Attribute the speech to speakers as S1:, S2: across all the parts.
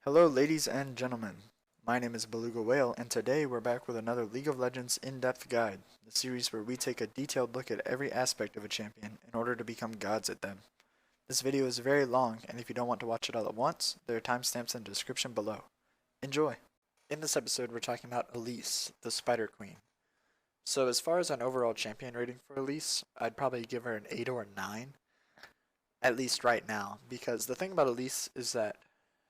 S1: Hello, ladies and gentlemen. My name is Beluga Whale, and today we're back with another League of Legends in-depth guide, the series where we take a detailed look at every aspect of a champion in order to become gods at them. This video is very long, and if you don't want to watch it all at once, there are timestamps in the description below. Enjoy! In this episode, we're talking about Elise, the Spider Queen. So as far as an overall champion rating for Elise, I'd probably give her an 8 or a 9, at least right now, because the thing about Elise is that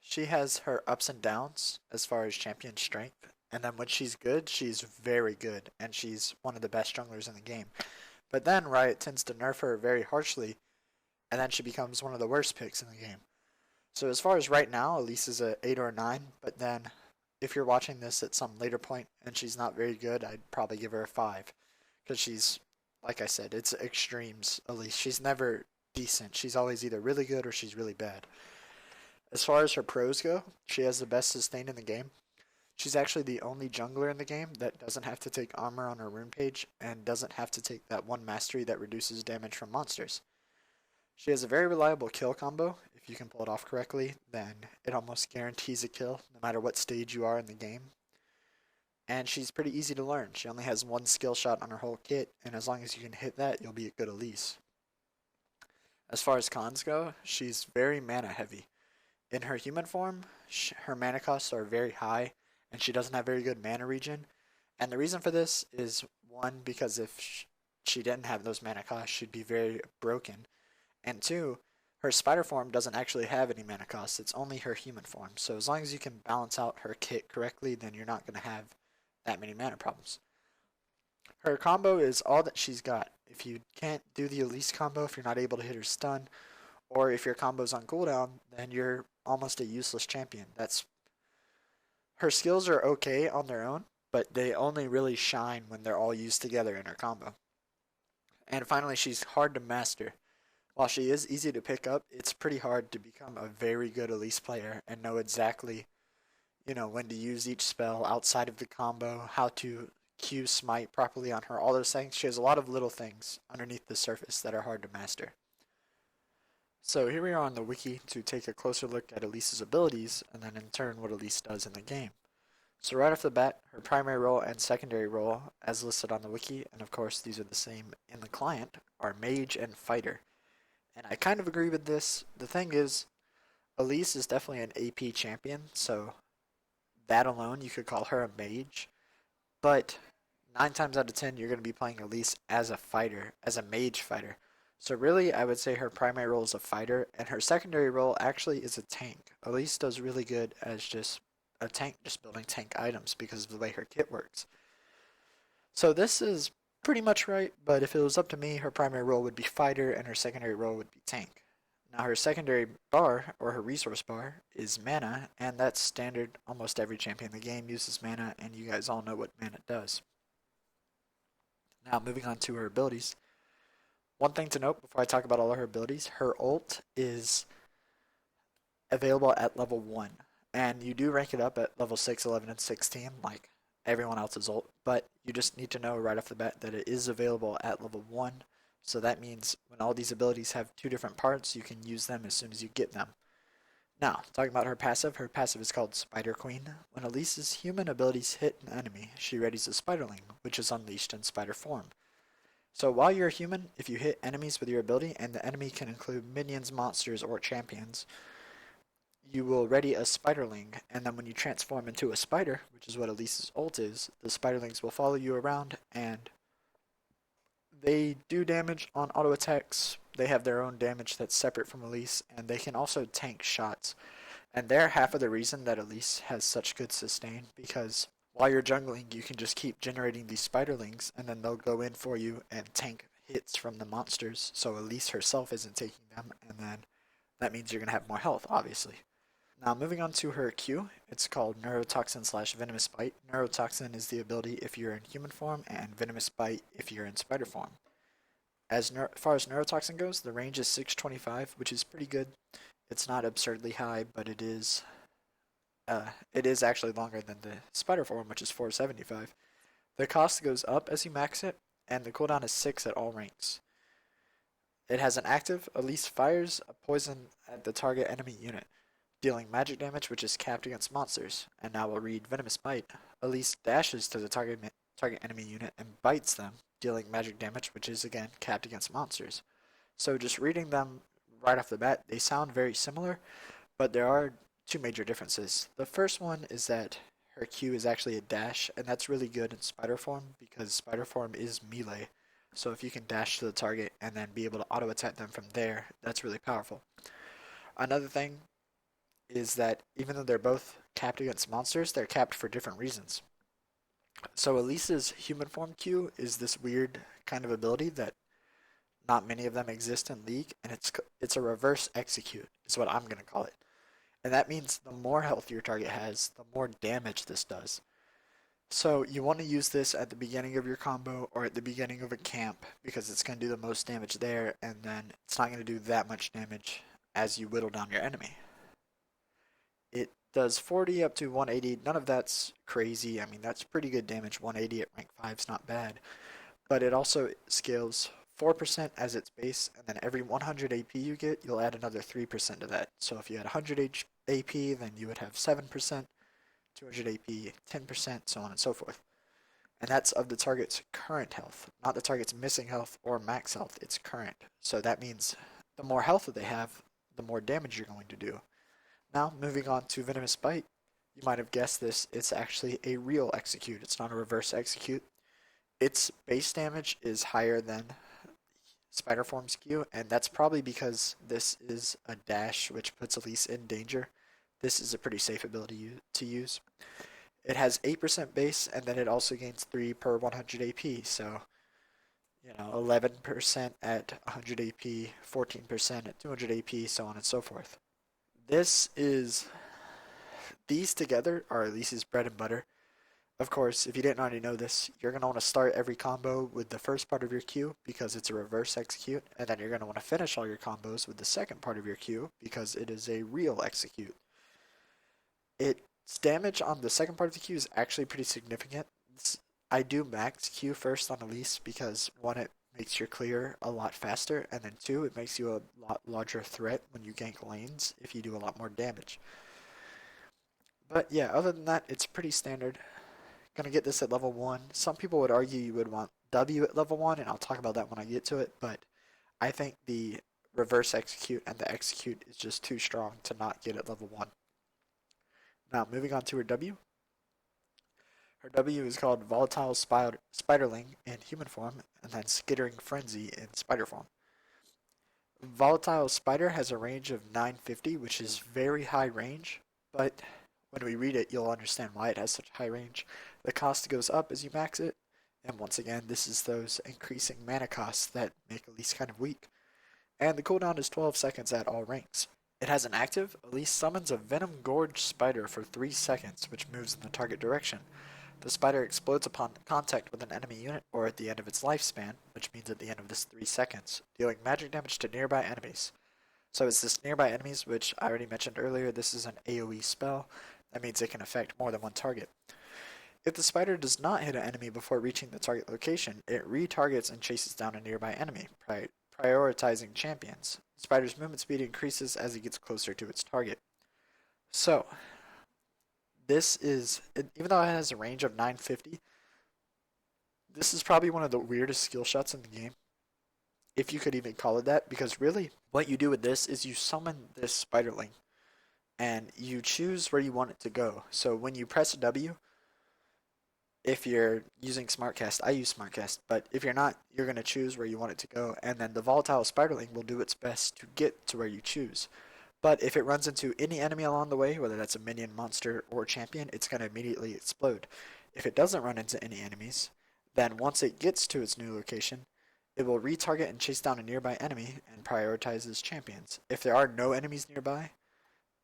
S1: she has her ups and downs as far as champion strength, and then when she's good, she's very good, and she's one of the best junglers in the game. But then Riot tends to nerf her very harshly, and then she becomes one of the worst picks in the game. So as far as right now, Elise is a 8 or a 9, but then if you're watching this at some later point and she's not very good, I'd probably give her a 5. Because she's, like I said, it's extremes, Elise. She's never decent. She's always either really good or she's really bad. As far as her pros go, she has the best sustain in the game. She's actually the only jungler in the game that doesn't have to take armor on her rune page and doesn't have to take that one mastery that reduces damage from monsters. She has a very reliable kill combo. If you can pull it off correctly, then it almost guarantees a kill no matter what stage you are in the game. And she's pretty easy to learn. She only has one skill shot on her whole kit, and as long as you can hit that, you'll be a good Elise. As far as cons go, she's very mana heavy. In her human form, her mana costs are very high, and she doesn't have very good mana regen. And the reason for this is one, because if she didn't have those mana costs, she'd be very broken. And two, her spider form doesn't actually have any mana costs, it's only her human form. So as long as you can balance out her kit correctly, then you're not going to have that many mana problems. Her combo is all that she's got. If you can't do the Elise combo, if you're not able to hit her stun, or if your combo's on cooldown, then you're almost a useless champion. That's Her skills are okay on their own, but they only really shine when they're all used together in her combo. And finally, she's hard to master. While she is easy to pick up, it's pretty hard to become a very good Elise player and know exactly, when to use each spell outside of the combo, how to Q smite properly on her, all those things. She has a lot of little things underneath the surface that are hard to master. So here we are on the wiki to take a closer look at Elise's abilities, and then in turn what Elise does in the game. So right off the bat, her primary role and secondary role, as listed on the wiki, and of course these are the same in the client, are mage and fighter. And I kind of agree with this. The thing is, Elise is definitely an AP champion, so that alone you could call her a mage. But 9 times out of 10 you're going to be playing Elise as a fighter, as a mage fighter. So really, I would say her primary role is a fighter, and her secondary role actually is a tank. Elise does really good as just a tank, just building tank items because of the way her kit works. So this is pretty much right, but if it was up to me, her primary role would be fighter and her secondary role would be tank. Now her secondary bar, or her resource bar, is mana, and that's standard. Almost every champion in the game uses mana, and you guys all know what mana does. Now moving on to her abilities. One thing to note before I talk about all of her abilities, her ult is available at level 1. And you do rank it up at level 6, 11, and 16, like everyone else's ult. But you just need to know right off the bat that it is available at level 1. So that means when all these abilities have 2 different parts, you can use them as soon as you get them. Now, talking about her passive is called Spider Queen. When Elise's human abilities hit an enemy, she readies a Spiderling, which is unleashed in spider form. So while you're a human, if you hit enemies with your ability, and the enemy can include minions, monsters, or champions, you will ready a Spiderling, and then when you transform into a spider, which is what Elise's ult is, the Spiderlings will follow you around, and they do damage on auto attacks. They have their own damage that's separate from Elise, and they can also tank shots. And they're half of the reason that Elise has such good sustain, because while you're jungling, you can just keep generating these spiderlings, and then they'll go in for you and tank hits from the monsters, so Elise herself isn't taking them, and then that means you're going to have more health, obviously. Now, moving on to her Q, it's called Neurotoxin slash Venomous Bite. Neurotoxin is the ability if you're in human form, and Venomous Bite if you're in spider form. As far as Neurotoxin goes, the range is 625, which is pretty good. It's not absurdly high, but it is actually longer than the spider form, which is 475. The cost goes up as you max it, and the cooldown is 6 at all ranks. It has an active, Elise fires a poison at the target enemy unit. dealing magic damage, which is capped against monsters. And now we'll read Venomous Bite. Elise dashes to the target enemy unit and bites them, dealing magic damage, which is again capped against monsters. So just reading them right off the bat, they sound very similar, but there are two major differences. The first one is that her Q is actually a dash, and that's really good in spider form because spider form is melee. So if you can dash to the target and then be able to auto attack them from there, that's really powerful. Another thing is that even though they're both capped against monsters, they're capped for different reasons. So Elise's human form Q is this weird kind of ability that not many of them exist in League, and it's a reverse execute, is what I'm gonna call it. And that means the more health your target has, the more damage this does. So you want to use this at the beginning of your combo or at the beginning of a camp because it's going to do the most damage there, and then it's not going to do that much damage as you whittle down your enemy. It does 40 up to 180. None of that's crazy. I mean, that's pretty good damage. 180 at rank 5 is not bad. But it also scales 4% as its base, and then every 100 AP you get, you'll add another 3% to that. So if you had 100 AP, then you would have 7%, 200 AP, 10%, so on and so forth. And that's of the target's current health, not the target's missing health or max health, it's current. So that means the more health that they have, the more damage you're going to do. Now, moving on to Venomous Bite, you might have guessed this, it's actually a real execute, it's not a reverse execute. Its base damage is higher than Spider Form's Q, and that's probably because this is a dash which puts Elise in danger. This is a pretty safe ability to use. It has 8% base, and then it also gains 3 per 100 AP, so 11% at 100 AP, 14% at 200 AP, so on and so forth. This is These together are Elise's bread and butter. Of course, if you didn't already know this, you're going to want to start every combo with the first part of your Q because it's a reverse execute, and then you're going to want to finish all your combos with the second part of your Q because it is a real execute. Its damage on the second part of the Q is actually pretty significant. I do max Q first on Elise because one, it makes your clear a lot faster, and then two, it makes you a lot larger threat when you gank lanes if you do a lot more damage. But yeah, other than that, it's pretty standard. Gonna get this at level 1. Some people would argue you would want W at level 1, and I'll talk about that when I get to it, but I think the reverse execute and the execute is just too strong to not get at level 1. Now, moving on to her W. Her W is called Volatile Spiderling in human form, and then Skittering Frenzy in spider form. Volatile Spider has a range of 950, which is very high range, but when we read it, you'll understand why it has such high range. The cost goes up as you max it, and once again, this is those increasing mana costs that make Elise kind of weak. And the cooldown is 12 seconds at all ranks. It has an active. Elise summons a Venom Gorge Spider for 3 seconds, which moves in the target direction. The spider explodes upon contact with an enemy unit or at the end of its lifespan, which means at the end of this 3 seconds, dealing magic damage to nearby enemies. So it's this nearby enemies, which I already mentioned earlier, this is an AoE spell. That means it can affect more than one target. If the spider does not hit an enemy before reaching the target location, it retargets and chases down a nearby enemy, prioritizing champions. The spider's movement speed increases as it gets closer to its target. So, even though it has a range of 950, this is probably one of the weirdest skill shots in the game, if you could even call it that, because really, what you do with this is you summon this spiderling, and you choose where you want it to go. So when you press W, if you're using SmartCast, I use SmartCast, but if you're not, you're going to choose where you want it to go, and then the volatile spiderling will do its best to get to where you choose. But if it runs into any enemy along the way, whether that's a minion, monster, or champion, it's going to immediately explode. If it doesn't run into any enemies, then once it gets to its new location, it will retarget and chase down a nearby enemy and prioritizes champions. If there are no enemies nearby,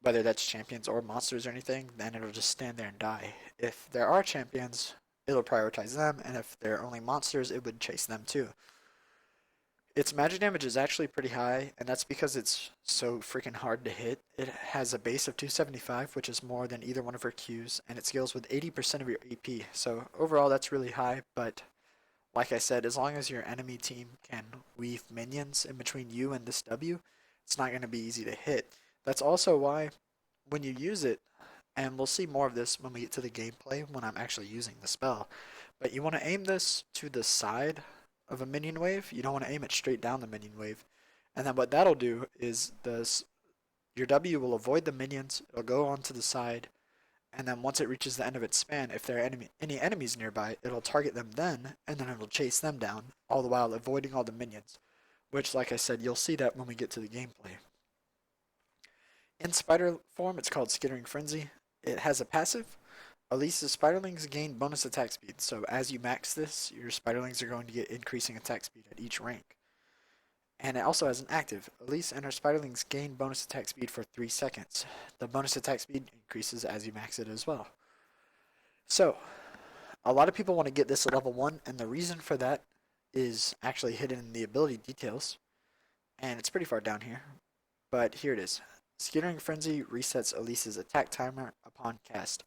S1: whether that's champions or monsters or anything, then it'll just stand there and die. If there are champions, it'll prioritize them, and if there are only monsters, it would chase them too. Its magic damage is actually pretty high, and that's because it's so freaking hard to hit. It has a base of 275, which is more than either one of her Qs, and it scales with 80% of your AP. So overall, that's really high, but like I said, as long as your enemy team can weave minions in between you and this W, it's not going to be easy to hit. That's also why when you use it, and we'll see more of this when we get to the gameplay when I'm actually using the spell, but you want to aim this to the side of a minion wave. You don't want to aim it straight down the minion wave. And then what that'll do is your W will avoid the minions, it'll go on to the side, and then once it reaches the end of its span, if there are any enemies nearby, it'll target them then, and then it'll chase them down, all the while avoiding all the minions. Which, like I said, you'll see that when we get to the gameplay. In spider form, it's called Skittering Frenzy. It has a passive. Elise's spiderlings gain bonus attack speed, so as you max this, your spiderlings are going to get increasing attack speed at each rank. And it also has an active. Elise and her spiderlings gain bonus attack speed for 3 seconds. The bonus attack speed increases as you max it as well. So, a lot of people want to get this at level 1, and the reason for that is actually hidden in the ability details. And it's pretty far down here, but here it is. Skittering Frenzy resets Elise's attack timer upon cast.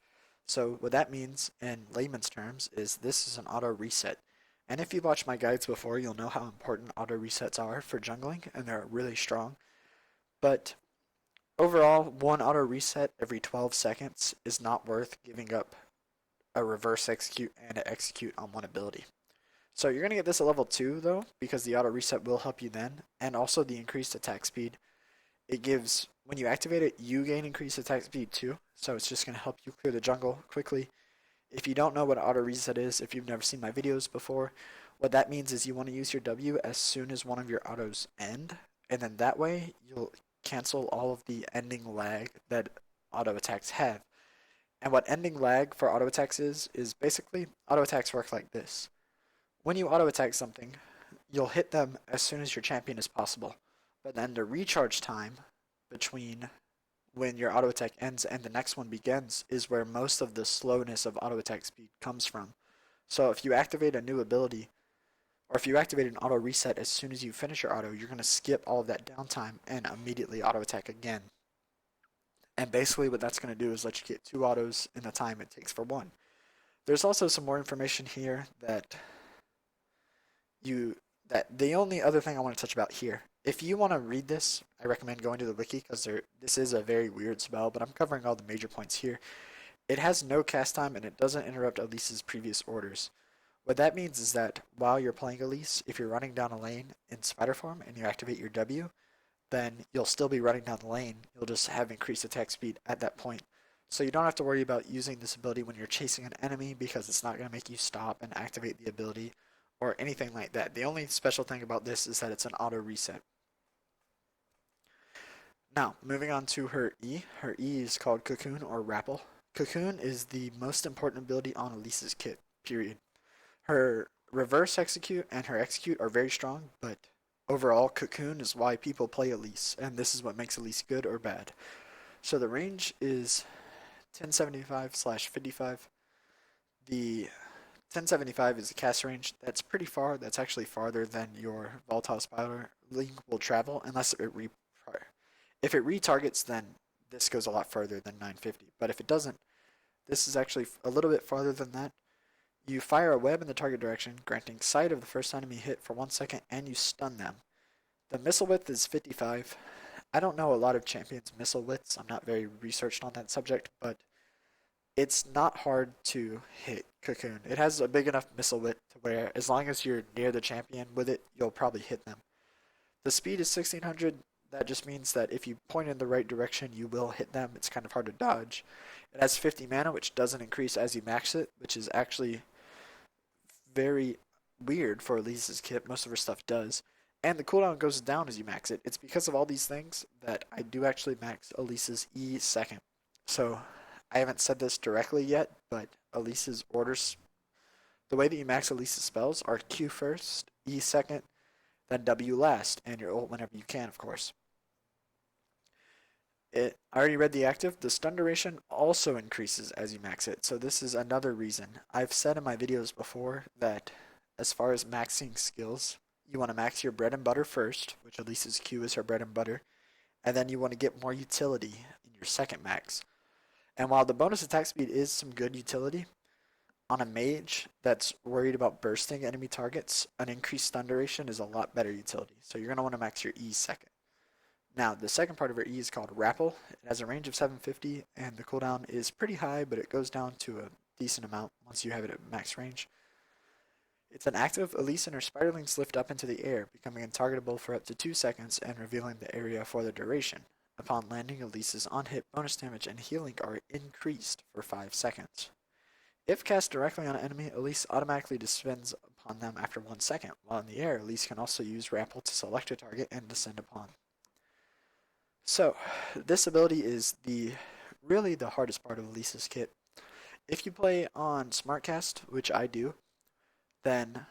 S1: So what that means in layman's terms is this is an auto reset. And if you've watched my guides before, you'll know how important auto resets are for jungling, and they're really strong. But overall, one auto reset every 12 seconds is not worth giving up a reverse execute and an execute on one ability. So you're going to get this at level 2 though, because the auto reset will help you then, and also the increased attack speed. It gives, when you activate it, you gain increased attack speed too, so it's just going to help you clear the jungle quickly. If you don't know what auto reset is, if you've never seen my videos before, what that means is you want to use your W as soon as one of your autos end, and then that way you'll cancel all of the ending lag that auto attacks have. And what ending lag for auto attacks is basically auto attacks work like this. When you auto attack something, you'll hit them as soon as your champion is possible. But then the recharge time between when your auto attack ends and the next one begins is where most of the slowness of auto attack speed comes from. So if you activate a new ability, or if you activate an auto reset as soon as you finish your auto, you're going to skip all of that downtime and immediately auto attack again. And basically what that's going to do is let you get 2 autos in the time it takes for 1. There's also some more information here that the only other thing I want to touch about here. If you want to read this, I recommend going to the wiki because this is a very weird spell, but I'm covering all the major points here. It has no cast time and it doesn't interrupt Elise's previous orders. What that means is that while you're playing Elise, if you're running down a lane in spider form and you activate your W, then you'll still be running down the lane. You'll just have increased attack speed at that point. So you don't have to worry about using this ability when you're chasing an enemy because it's not going to make you stop and activate the ability or anything like that. The only special thing about this is that it's an auto reset. Now, moving on to her E. Her E is called Cocoon or Rappel. Cocoon is the most important ability on Elise's kit, period. Her reverse execute and her execute are very strong, but overall, Cocoon is why people play Elise, and this is what makes Elise good or bad. So the range is 1075/55. The 1075 is the cast range. That's pretty far. That's actually farther than your volatile spiderling will travel, unless if it retargets, then this goes a lot further than 950. But if it doesn't, this is actually a little bit farther than that. You fire a web in the target direction, granting sight of the first enemy hit for 1 second, and you stun them. The missile width is 55. I don't know a lot of champions' missile widths. I'm not very researched on that subject, but it's not hard to hit Cocoon. It has a big enough missile width to where as long as you're near the champion with it, you'll probably hit them. The speed is 1600. That just means that if you point in the right direction, you will hit them. It's kind of hard to dodge. It has 50 mana, which doesn't increase as you max it, which is actually very weird for Elise's kit. Most of her stuff does. And the cooldown goes down as you max it. It's because of all these things that I do actually max Elise's E second. So I haven't said this directly yet, but Elise's orders, the way that you max Elise's spells are Q first, E second, then W last, and your ult whenever you can, of course. I already read the active. The stun duration also increases as you max it, so this is another reason. I've said in my videos before that as far as maxing skills, you want to max your bread and butter first, which Elise's Q is her bread and butter, and then you want to get more utility in your second max. And while the bonus attack speed is some good utility, on a mage that's worried about bursting enemy targets, an increased stun duration is a lot better utility. So you're going to want to max your E second. Now, the second part of her E is called Rapple. It has a range of 750, and the cooldown is pretty high, but it goes down to a decent amount once you have it at max range. It's an active. Elise and her spiderlings lift up into the air, becoming untargetable for up to 2 seconds and revealing the area for the duration. Upon landing, Elise's on-hit bonus damage and healing are increased for 5 seconds. If cast directly on an enemy, Elise automatically descends upon them after 1 second. While in the air, Elise can also use Rapple to select a target and descend upon. So, this ability is really the hardest part of Elise's kit. If you play on Smartcast, which I do, then,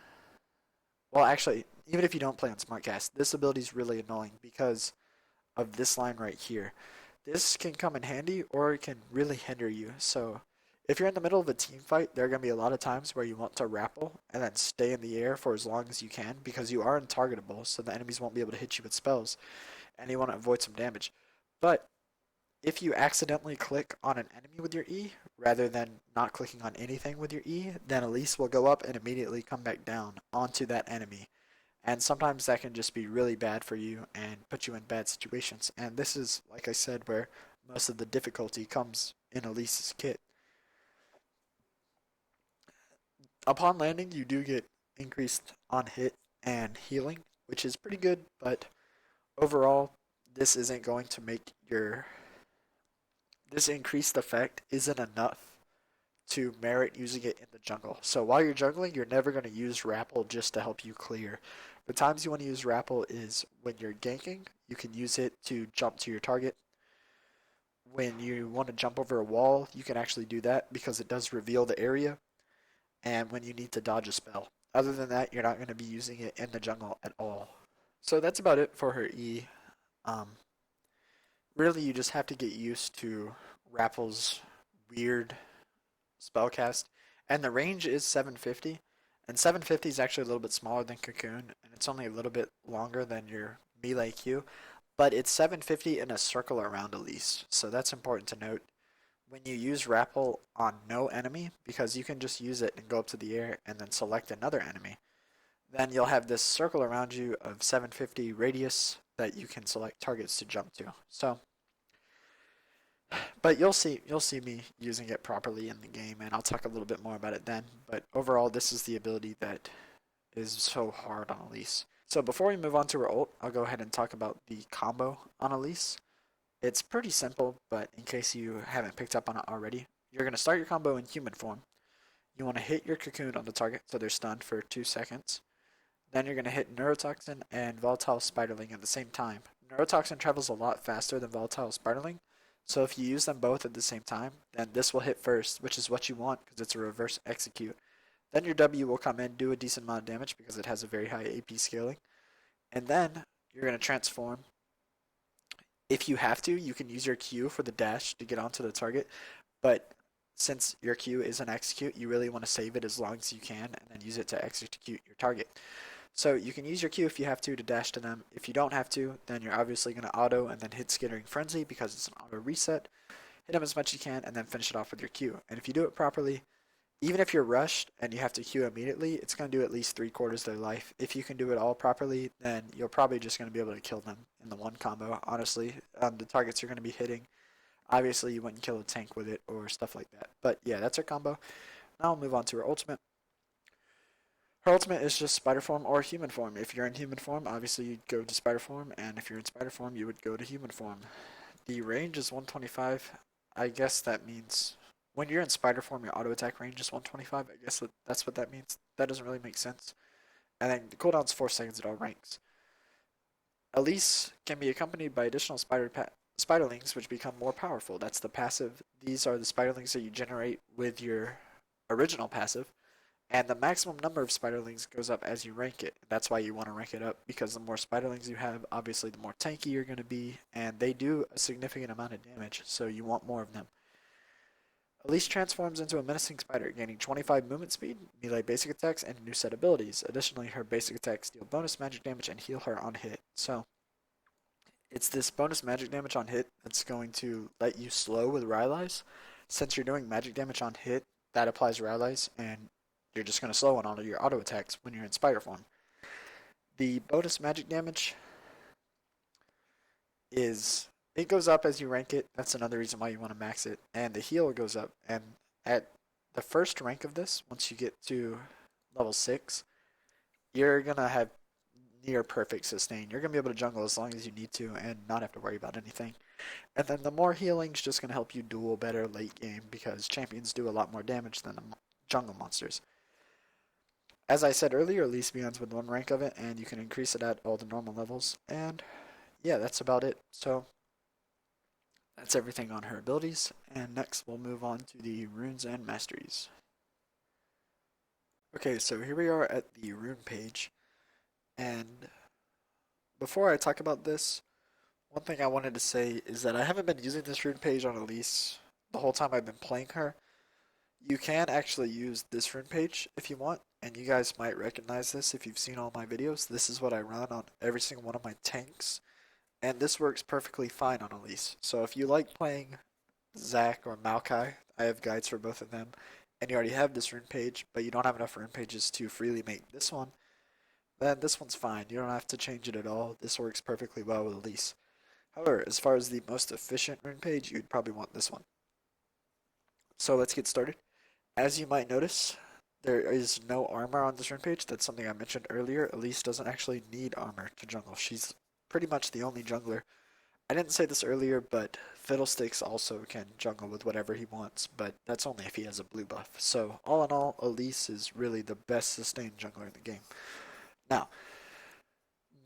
S1: well, actually, even if you don't play on Smartcast, this ability is really annoying because of this line right here. This can come in handy or it can really hinder you. So if you're in the middle of a team fight, there are going to be a lot of times where you want to Rapple and then stay in the air for as long as you can because you are untargetable, so the enemies won't be able to hit you with spells, and you want to avoid some damage. But if you accidentally click on an enemy with your E, rather than not clicking on anything with your E, then Elise will go up and immediately come back down onto that enemy. And sometimes that can just be really bad for you and put you in bad situations. And this is, like I said, where most of the difficulty comes in Elise's kit. Upon landing, you do get increased on hit and healing, which is pretty good, but overall, this isn't going to make your this increased effect isn't enough to merit using it in the jungle. So while you're jungling, you're never going to use Rapple just to help you clear. The times you want to use Rapple is when you're ganking. You can use it to jump to your target. When you want to jump over a wall, you can actually do that because it does reveal the area. And when you need to dodge a spell. Other than that, you're not going to be using it in the jungle at all. So that's about it for her E. Um, Really, you just have to get used to Rapple's weird spellcast. And the range is 750. And 750 is actually a little bit smaller than Cocoon, and it's only a little bit longer than your melee Q. But it's 750 in a circle around Elise, so that's important to note. When you use Rapple on no enemy, because you can just use it and go up to the air and then select another enemy, then you'll have this circle around you of 750 radius that you can select targets to jump to. So but you'll see me using it properly in the game, and I'll talk a little bit more about it then. But overall, this is the ability that is so hard on Elise. So before we move on to her ult, I'll go ahead and talk about the combo on Elise. It's pretty simple, but in case you haven't picked up on it already, you're going to start your combo in human form. You want to hit your cocoon on the target so they're stunned for 2 seconds. Then you're going to hit Neurotoxin and Volatile Spiderling at the same time. Neurotoxin travels a lot faster than Volatile Spiderling, so if you use them both at the same time, then this will hit first, which is what you want because it's a reverse execute. Then your W will come in, do a decent amount of damage because it has a very high AP scaling. And then you're going to transform. If you have to, you can use your Q for the dash to get onto the target, but since your Q is an execute, you really want to save it as long as you can and then use it to execute your target. So you can use your Q if you have to dash to them. If you don't have to, then you're obviously going to auto and then hit Skittering Frenzy because it's an auto reset. Hit them as much as you can and then finish it off with your Q. And if you do it properly, even if you're rushed and you have to Q immediately, it's going to do at least 3/4 of their life. If you can do it all properly, then you're probably just going to be able to kill them in the one combo, honestly. The targets you're going to be hitting, obviously you wouldn't kill a tank with it or stuff like that. But yeah, that's her combo. Now we'll move on to her ultimate. Her ultimate is just spider form or human form. If you're in human form, obviously you'd go to spider form, and if you're in spider form, you would go to human form. The range is 125. I guess that means when you're in spider form, your auto attack range is 125. I guess that's what that means. That doesn't really make sense. And then the cooldown's 4 seconds at all ranks. Elise can be accompanied by additional spiderlings, which become more powerful. That's the passive. These are the spiderlings that you generate with your original passive. And the maximum number of spiderlings goes up as you rank it. That's why you want to rank it up, because the more spiderlings you have, obviously the more tanky you're going to be, and they do a significant amount of damage, so you want more of them. Elise transforms into a menacing spider, gaining 25 movement speed, melee basic attacks, and a new set abilities. Additionally, her basic attacks deal bonus magic damage and heal her on hit. So, it's this bonus magic damage on hit that's going to let you slow with Rylai's. Since you're doing magic damage on hit, that applies Rylai's, and you're just going to slow on all of your auto attacks when you're in spider form. The bonus magic damage is it goes up as you rank it. That's another reason why you want to max it. And the heal goes up. And at the first rank of this, once you get to level 6, you're going to have near perfect sustain. You're going to be able to jungle as long as you need to and not have to worry about anything. And then the more healing's just going to help you duel better late game because champions do a lot more damage than the jungle monsters. As I said earlier, Elise begins with one rank of it, and you can increase it at all the normal levels. And yeah, that's about it. So that's everything on her abilities. And next, we'll move on to the runes and masteries. Okay, so here we are at the rune page. And before I talk about this, one thing I wanted to say is that I haven't been using this rune page on Elise the whole time I've been playing her. You can actually use this rune page if you want, and you guys might recognize this if you've seen all my videos. This is what I run on every single one of my tanks, and this works perfectly fine on Elise. So if you like playing Zac or Maokai, I have guides for both of them, and you already have this rune page, but you don't have enough rune pages to freely make this one, then this one's fine. You don't have to change it at all. This works perfectly well with Elise. However, as far as the most efficient rune page, you'd probably want this one. So let's get started. As you might notice, there is no armor on this rune page. That's something I mentioned earlier. Elise doesn't actually need armor to jungle. She's pretty much the only jungler. I didn't say this earlier, but Fiddlesticks also can jungle with whatever he wants, but that's only if he has a blue buff. So all in all, Elise is really the best sustained jungler in the game. Now,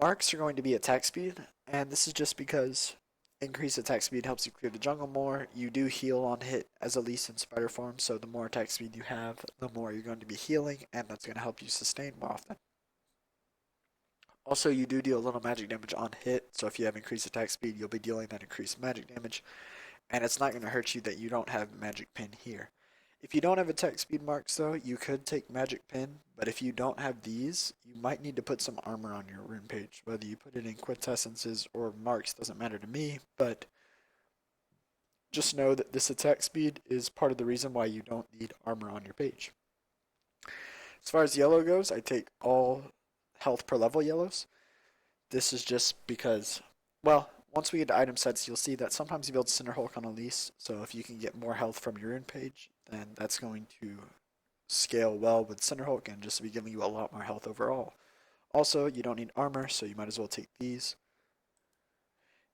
S1: marks are going to be attack speed, and this is just because increased attack speed helps you clear the jungle more. You do heal on hit as Elise in spider form, so the more attack speed you have, the more you're going to be healing, and that's going to help you sustain more often. Also, you do deal a little magic damage on hit, so if you have increased attack speed, you'll be dealing that increased magic damage, and it's not going to hurt you that you don't have magic pin here. If you don't have attack speed marks though, you could take magic pin, but if you don't have these, you might need to put some armor on your rune page. Whether you put it in quintessences or marks doesn't matter to me, but just know that this attack speed is part of the reason why you don't need armor on your page. As far as yellow goes, I take all health per level yellows. This is just because, well, once we get to item sets, you'll see that sometimes you build Cinder Hulk on Elise, so if you can get more health from your rune page, then that's going to scale well with Cinder Hulk and just be giving you a lot more health overall. Also, you don't need armor, so you might as well take these.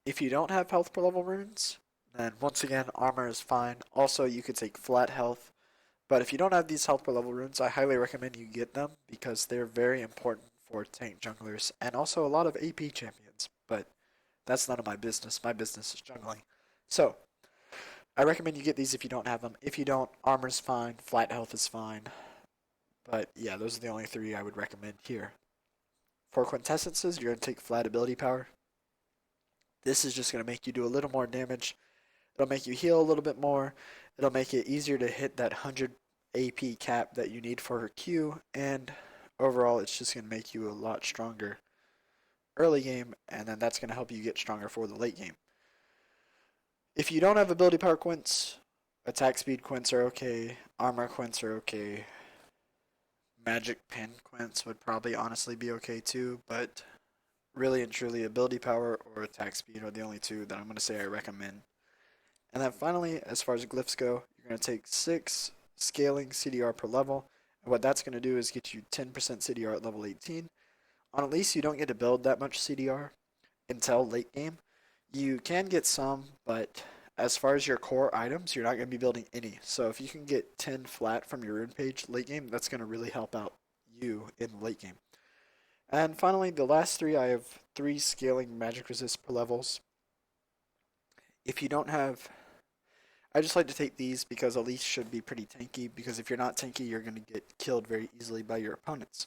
S1: If you don't have health per level runes, then once again, armor is fine. Also, you could take flat health, but if you don't have these health per level runes, I highly recommend you get them because they're very important for tank junglers and also a lot of AP champions, but that's none of my business. My business is jungling. So, I recommend you get these if you don't have them. If you don't, armor's fine, flat health is fine. But yeah, those are the only three I would recommend here. For quintessences, you're going to take flat ability power. This is just going to make you do a little more damage. It'll make you heal a little bit more. It'll make it easier to hit that 100 AP cap that you need for her Q. And overall, it's just going to make you a lot stronger early game. And then that's going to help you get stronger for the late game. If you don't have ability power quints, attack speed quints are okay. Armor quints are okay. Magic pin quints would probably honestly be okay too, but really and truly ability power or attack speed are the only two that I'm going to say I recommend. And then finally, as far as glyphs go, you're going to take 6 scaling CDR per level, and what that's going to do is get you 10% CDR at level 18. On Elise, you don't get to build that much CDR until late game. You can get some, but as far as your core items, you're not going to be building any. So if you can get 10 flat from your rune page late game, that's going to really help out you in late game. And finally, the last three, I have 3 scaling magic resist per levels. If you don't have, I just like to take these because Elise should be pretty tanky, because if you're not tanky, you're going to get killed very easily by your opponents.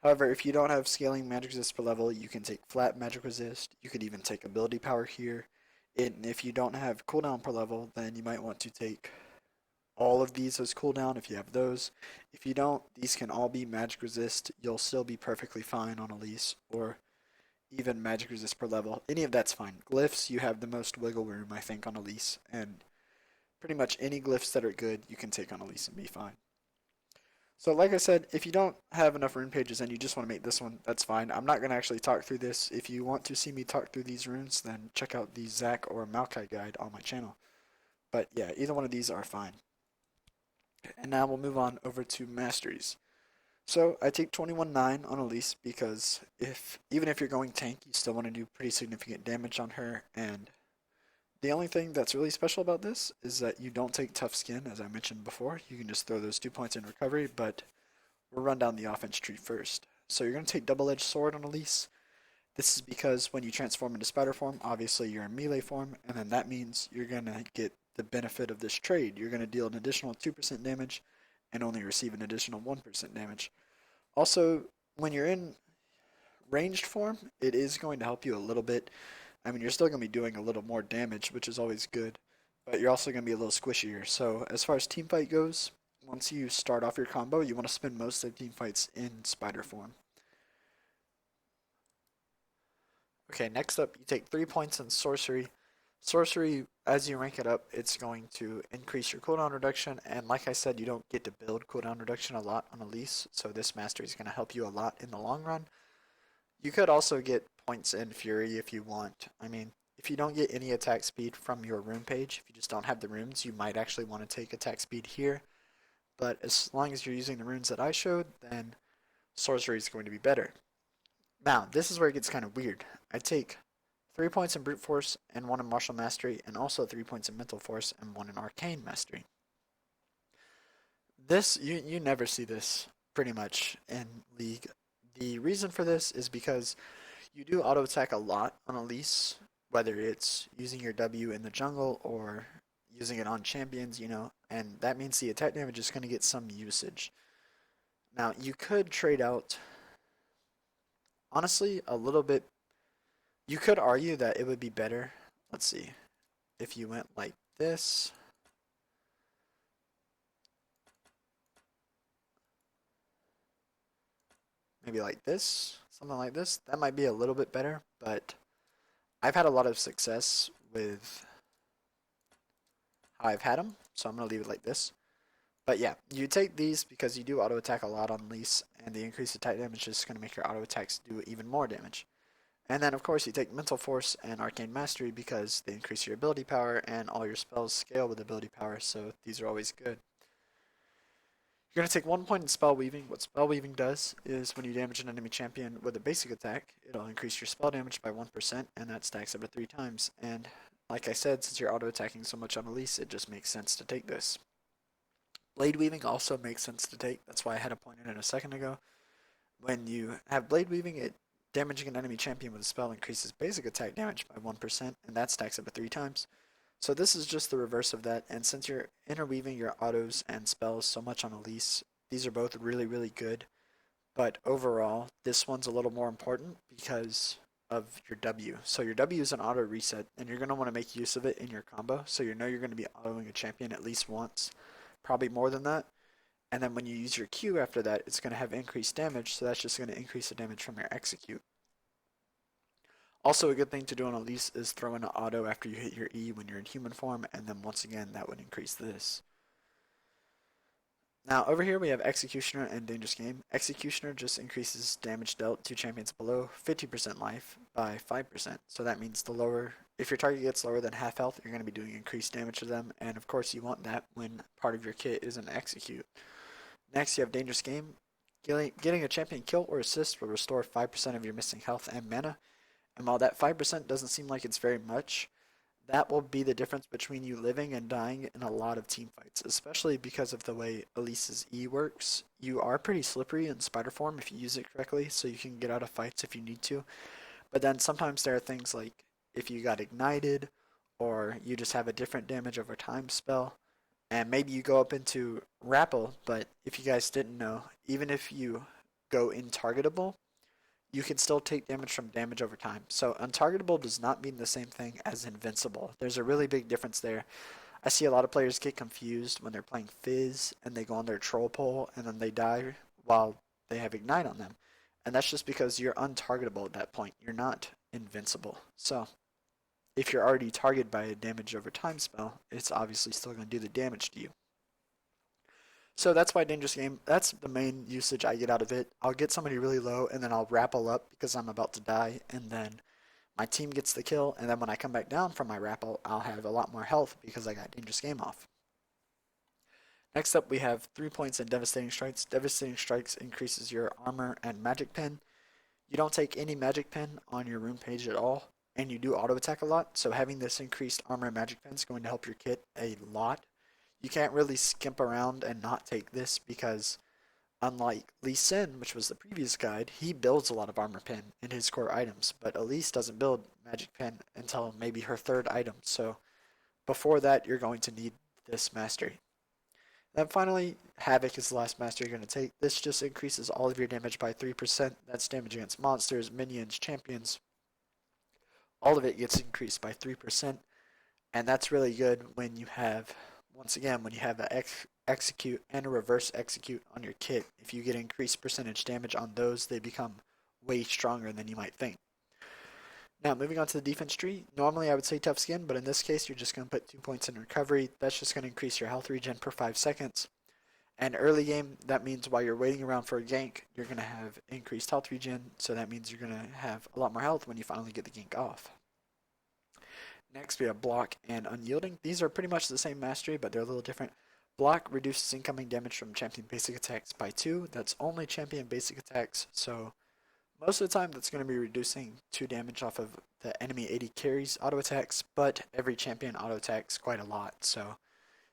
S1: However, if you don't have scaling magic resist per level, you can take flat magic resist. You could even take ability power here. And if you don't have cooldown per level, then you might want to take all of these as cooldown if you have those. If you don't, these can all be magic resist. You'll still be perfectly fine on Elise, or even magic resist per level. Any of that's fine. Glyphs, you have the most wiggle room, I think, on Elise. And pretty much any glyphs that are good, you can take on Elise and be fine. So like I said, if you don't have enough rune pages and you just want to make this one, that's fine. I'm not going to actually talk through this. If you want to see me talk through these runes, then check out the Zac or Maokai guide on my channel. But yeah, either one of these are fine. And now we'll move on over to Masteries. So I take 21-9 on Elise because even if you're going tank, you still want to do pretty significant damage on her. And the only thing that's really special about this is that you don't take tough skin, as I mentioned before. You can just throw those 2 points in recovery, but we'll run down the offense tree first. So you're going to take double-edged sword on Elise. This is because when you transform into spider form, obviously you're in melee form, and then that means you're going to get the benefit of this trade. You're going to deal an additional 2% damage and only receive an additional 1% damage. Also, when you're in ranged form, it is going to help you a little bit. I mean, you're still going to be doing a little more damage, which is always good, but you're also going to be a little squishier. So as far as team fight goes, once you start off your combo, you want to spend most of the team fights in spider form. Okay, next up, you take 3 points in sorcery. Sorcery, as you rank it up, it's going to increase your cooldown reduction, and like I said, you don't get to build cooldown reduction a lot on Elise, so this mastery is going to help you a lot in the long run. You could also get points in Fury if you want. I mean, if you don't get any attack speed from your rune page, if you just don't have the runes, you might actually want to take attack speed here. But as long as you're using the runes that I showed, then sorcery is going to be better. Now, this is where it gets kind of weird. I take 3 points in brute force and 1 in martial mastery, and also 3 points in mental force and 1 in arcane mastery. This, you never see this pretty much in League. The reason for this is because you do auto attack a lot on Elise, whether it's using your W in the jungle or using it on champions, and that means the attack damage is going to get some usage. Now, you could trade out, honestly, a little bit. You could argue that it would be better, let's see, if you went like this. Maybe like this, something like this. That might be a little bit better, but I've had a lot of success with how I've had them, so I'm going to leave it like this. But yeah, you take these because you do auto attack a lot on Elise, and the increased attack damage is going to make your auto attacks do even more damage. And then, of course, you take Mental Force and Arcane Mastery because they increase your ability power, and all your spells scale with ability power, so these are always good. You're going to take 1 point in Spell Weaving. What Spell Weaving does is when you damage an enemy champion with a basic attack, it'll increase your spell damage by 1%, and that stacks up to 3 times. And like I said, since you're auto-attacking so much on Elise, it just makes sense to take this. Blade Weaving also makes sense to take. That's why I had a point in it a second ago. When you have Blade Weaving, it damaging an enemy champion with a spell increases basic attack damage by 1%, and that stacks up to 3 times. So this is just the reverse of that, and since you're interweaving your autos and spells so much on Elise, these are both really, really good. But overall, this one's a little more important because of your W. So your W is an auto reset, and you're going to want to make use of it in your combo, so you know you're going to be autoing a champion at least once, probably more than that. And then when you use your Q after that, it's going to have increased damage, so that's just going to increase the damage from your execute. Also, a good thing to do on Elise is throw in an auto after you hit your E when you're in human form, and then once again, that would increase this. Now, over here we have Executioner and Dangerous Game. Executioner just increases damage dealt to champions below 50% life by 5%. So that means if your target gets lower than half health, you're going to be doing increased damage to them, and of course you want that when part of your kit is an Execute. Next, you have Dangerous Game. Getting a champion kill or assist will restore 5% of your missing health and mana. And while that 5% doesn't seem like it's very much, that will be the difference between you living and dying in a lot of team fights, especially because of the way Elise's E works. You are pretty slippery in spider form if you use it correctly, so you can get out of fights if you need to. But then sometimes there are things like if you got ignited, or you just have a different damage over time spell, and maybe you go up into Rappel, but if you guys didn't know, even if you go intargetable, you can still take damage from damage over time. So untargetable does not mean the same thing as invincible. There's a really big difference there. I see a lot of players get confused when they're playing Fizz and they go on their troll pole and then they die while they have Ignite on them. And that's just because you're untargetable at that point. You're not invincible. So if you're already targeted by a damage over time spell, it's obviously still going to do the damage to you. So that's why Dangerous Game, that's the main usage I get out of it. I'll get somebody really low and then I'll rappel up because I'm about to die, and then my team gets the kill, and then when I come back down from my rappel, I'll have a lot more health because I got Dangerous Game off. Next up, we have 3 points in Devastating Strikes. Devastating Strikes increases your armor and magic pen. You don't take any magic pen on your rune page at all, and you do auto attack a lot, so having this increased armor and magic pen is going to help your kit a lot. You can't really skimp around and not take this because unlike Lee Sin, which was the previous guide, he builds a lot of armor pen in his core items, but Elise doesn't build magic pen until maybe her third item, so before that you're going to need this mastery. Then finally, Havoc is the last mastery you're going to take. This just increases all of your damage by 3%. That's damage against monsters, minions, champions. All of it gets increased by 3%. And that's really good when you have, once again, when you have an execute and a reverse execute on your kit. If you get increased percentage damage on those, they become way stronger than you might think. Now, moving on to the defense tree. Normally, I would say tough skin, but in this case, you're just going to put 2 points in recovery. That's just going to increase your health regen per 5 seconds. And early game, that means while you're waiting around for a gank, you're going to have increased health regen, so that means you're going to have a lot more health when you finally get the gank off. Next, we have Block and Unyielding. These are pretty much the same mastery, but they're a little different. Block reduces incoming damage from champion basic attacks by 2. That's only champion basic attacks, so most of the time that's going to be reducing 2 damage off of the enemy 80 carries auto attacks, but every champion auto attacks quite a lot, so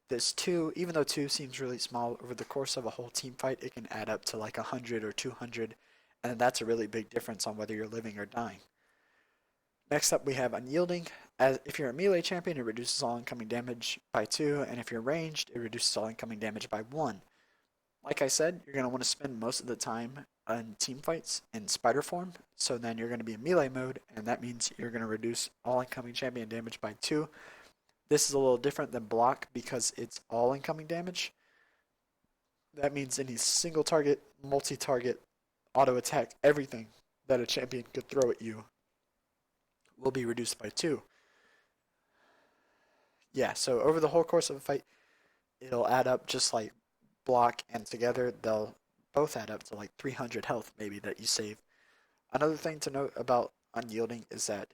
S1: this 2, even though 2 seems really small, over the course of a whole team fight, it can add up to like 100 or 200, and that's a really big difference on whether you're living or dying. Next up, we have Unyielding. If you're a melee champion, it reduces all incoming damage by 2, and if you're ranged, it reduces all incoming damage by 1. Like I said, you're going to want to spend most of the time in team fights in spider form, so then you're going to be in melee mode, and that means you're going to reduce all incoming champion damage by 2. This is a little different than block because it's all incoming damage. That means any single target, multi-target, auto attack, everything that a champion could throw at you will be reduced by 2. Yeah, so over the whole course of a fight, it'll add up just like block, and together they'll both add up to like 300 health maybe that you save. Another thing to note about Unyielding is that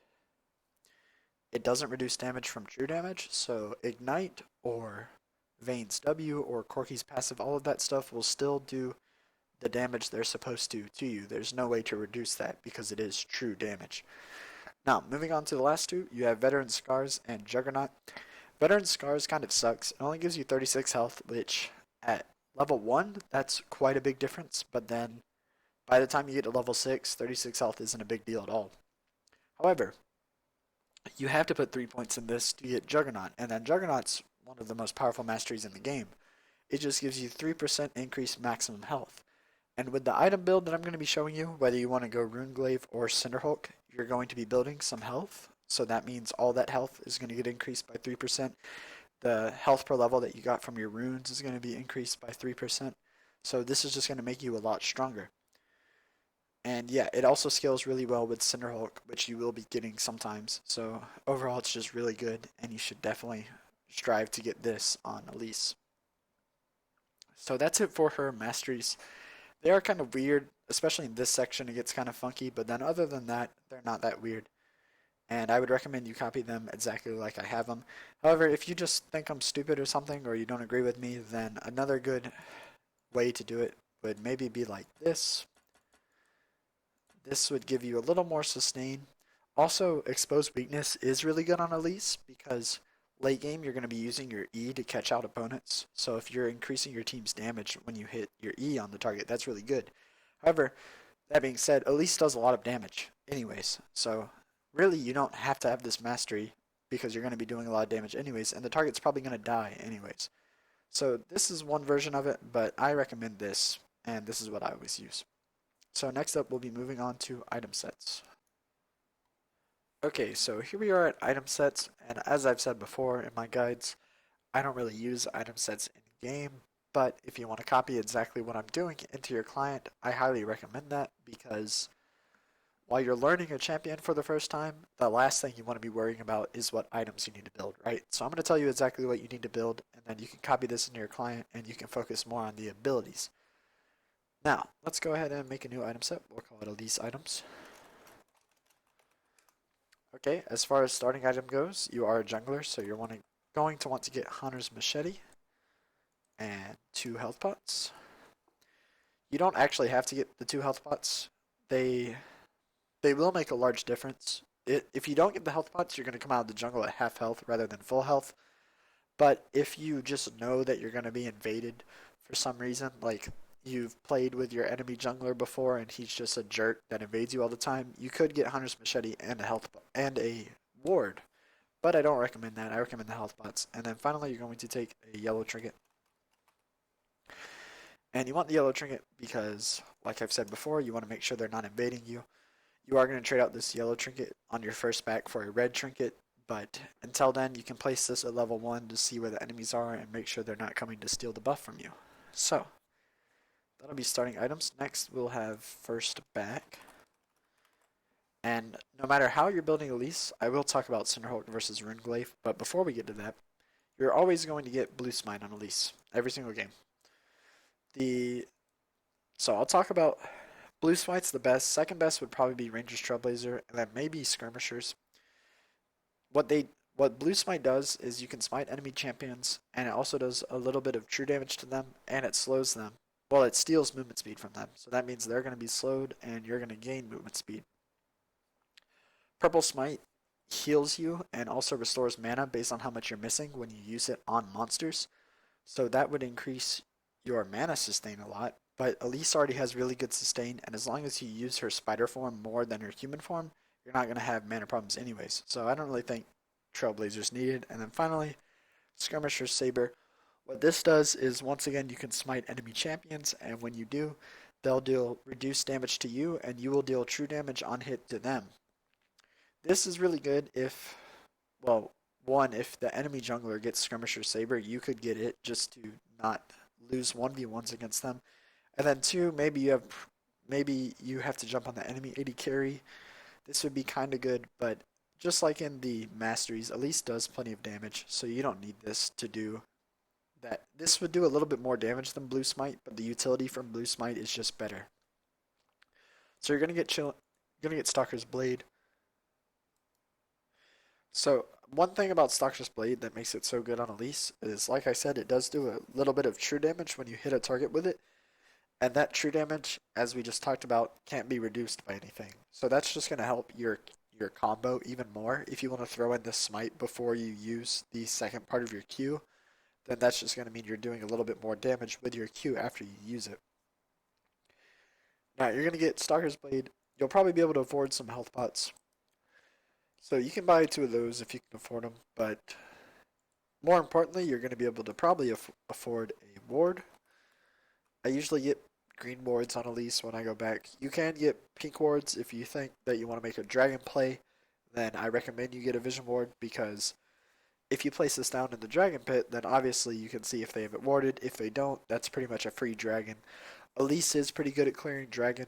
S1: it doesn't reduce damage from true damage, so Ignite or Vayne's W or Corky's passive, all of that stuff will still do the damage they're supposed to you. There's no way to reduce that because it is true damage. Now, moving on to the last two, you have Veteran Scars and Juggernaut. Veteran Scars kind of sucks. It only gives you 36 health, which at level 1, that's quite a big difference, but then by the time you get to level 6, 36 health isn't a big deal at all. However, you have to put 3 points in this to get Juggernaut, and then Juggernaut's one of the most powerful masteries in the game. It just gives you 3% increased maximum health. And with the item build that I'm going to be showing you, whether you want to go Runeglaive or Cinderhulk, you're going to be building some health. So that means all that health is going to get increased by 3%. The health per level that you got from your runes is going to be increased by 3%. So this is just going to make you a lot stronger. And yeah, it also scales really well with Cinderhulk, which you will be getting sometimes. So overall, it's just really good, and you should definitely strive to get this on Elise. So that's it for her masteries. They are kind of weird, especially in this section. It gets kind of funky, but then other than that, they're not that weird. And I would recommend you copy them exactly like I have them. However, if you just think I'm stupid or something, or you don't agree with me, then another good way to do it would maybe be like this. This would give you a little more sustain. Also, exposed weakness is really good on Elise because late game you're going to be using your E to catch out opponents. So if you're increasing your team's damage when you hit your E on the target, that's really good. However, that being said, Elise does a lot of damage anyways. So really you don't have to have this mastery because you're going to be doing a lot of damage anyways, and the target's probably going to die anyways. So this is one version of it, but I recommend this, and this is what I always use. So next up, we'll be moving on to item sets. Okay, so here we are at item sets, and as I've said before in my guides, I don't really use item sets in game, but if you want to copy exactly what I'm doing into your client, I highly recommend that because while you're learning a champion for the first time, the last thing you want to be worrying about is what items you need to build, right? So I'm going to tell you exactly what you need to build, and then you can copy this into your client and you can focus more on the abilities. Now, let's go ahead and make a new item set. We'll call it Elise items. Okay, as far as starting item goes, you are a jungler, so you're going to want to get Hunter's Machete and 2 health pots. You don't actually have to get the 2 health pots. They they will make a large difference. If you don't get the health pots, you're going to come out of the jungle at half health rather than full health. But if you just know that you're going to be invaded for some reason, like you've played with your enemy jungler before and he's just a jerk that invades you all the time, you could get Hunter's Machete and a ward. But I don't recommend that. I recommend the health pots. And then finally, you're going to take a yellow trinket. And you want the yellow trinket because, like I've said before, you want to make sure they're not invading you. You are going to trade out this yellow trinket on your first back for a red trinket, but until then, you can place this at level 1 to see where the enemies are and make sure they're not coming to steal the buff from you. So, that'll be starting items. Next, we'll have first back. And no matter how you're building Elise, I will talk about Cinderhulk versus Runeglaive, but before we get to that, you're always going to get Blue Smite on Elise, every single game. The So I'll talk about Blue Smite's the best. Second best would probably be Ranger's Trailblazer, and then maybe Skirmishers. What they what Blue Smite does is you can smite enemy champions, and it also does a little bit of true damage to them, and it slows them. Well, it steals movement speed from them, so that means they're going to be slowed, and you're going to gain movement speed. Purple Smite heals you and also restores mana based on how much you're missing when you use it on monsters. So that would increase your mana sustain a lot. But Elise already has really good sustain, and as long as you use her spider form more than her human form, you're not going to have mana problems anyways. So I don't really think Trailblazer's needed. And then finally, Skirmisher's Saber. What this does is, once again, you can smite enemy champions, and when you do, they'll deal reduced damage to you, and you will deal true damage on hit to them. This is really good if, well, one, if the enemy jungler gets Skirmisher Saber, you could get it just to not lose 1v1s against them. And then two, maybe you have to jump on the enemy AD carry. This would be kind of good, but just like in the Masteries, Elise does plenty of damage, so you don't need this to do that. This would do a little bit more damage than Blue Smite, but the utility from Blue Smite is just better. So you're gonna get Stalker's Blade. So one thing about Stalker's Blade that makes it so good on Elise is, like I said, it does do a little bit of true damage when you hit a target with it, and that true damage, as we just talked about, can't be reduced by anything. So that's just going to help your combo even more. If you want to throw in the smite before you use the second part of your Q, then that's just going to mean you're doing a little bit more damage with your Q after you use it. Now you're going to get Stalker's Blade. You'll probably be able to afford some health pots. So you can buy 2 of those if you can afford them, but more importantly, you're going to be able to probably afford a ward. I usually get green wards on Elise when I go back. You can get pink wards if you think that you want to make a dragon play. Then I recommend you get a vision ward, because if you place this down in the dragon pit, then obviously you can see if they have it warded. If they don't, that's pretty much a free dragon. Elise is pretty good at clearing dragon.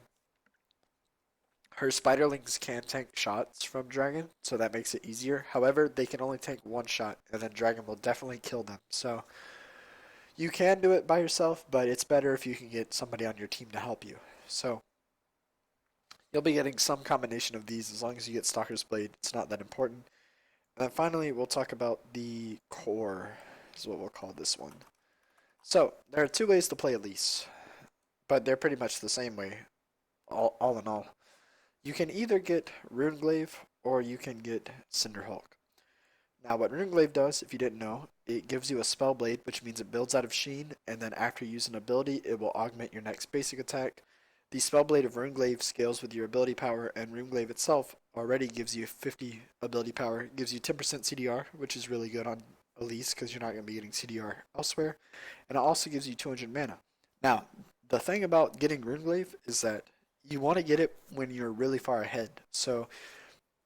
S1: Her spiderlings can tank shots from dragon, so that makes it easier. However, they can only tank 1 shot, and then dragon will definitely kill them. So you can do it by yourself, but it's better if you can get somebody on your team to help you. So you'll be getting some combination of these as long as you get Stalker's Blade. It's not that important. And then finally, we'll talk about the core, is what we'll call this one. So there are 2 ways to play Elise, but they're pretty much the same way, all in all. You can either get Runeglaive or you can get Cinderhulk. Now, what Runeglaive does, if you didn't know, it gives you a spell blade, which means it builds out of Sheen, and then after you use an ability, it will augment your next basic attack. The spell blade of Runeglaive scales with your ability power, and Runeglaive itself already gives you 50 ability power. It gives you 10% CDR, which is really good on Elise because you're not going to be getting CDR elsewhere. And it also gives you 200 mana. Now, the thing about getting Runeglaive is that you want to get it when you're really far ahead. So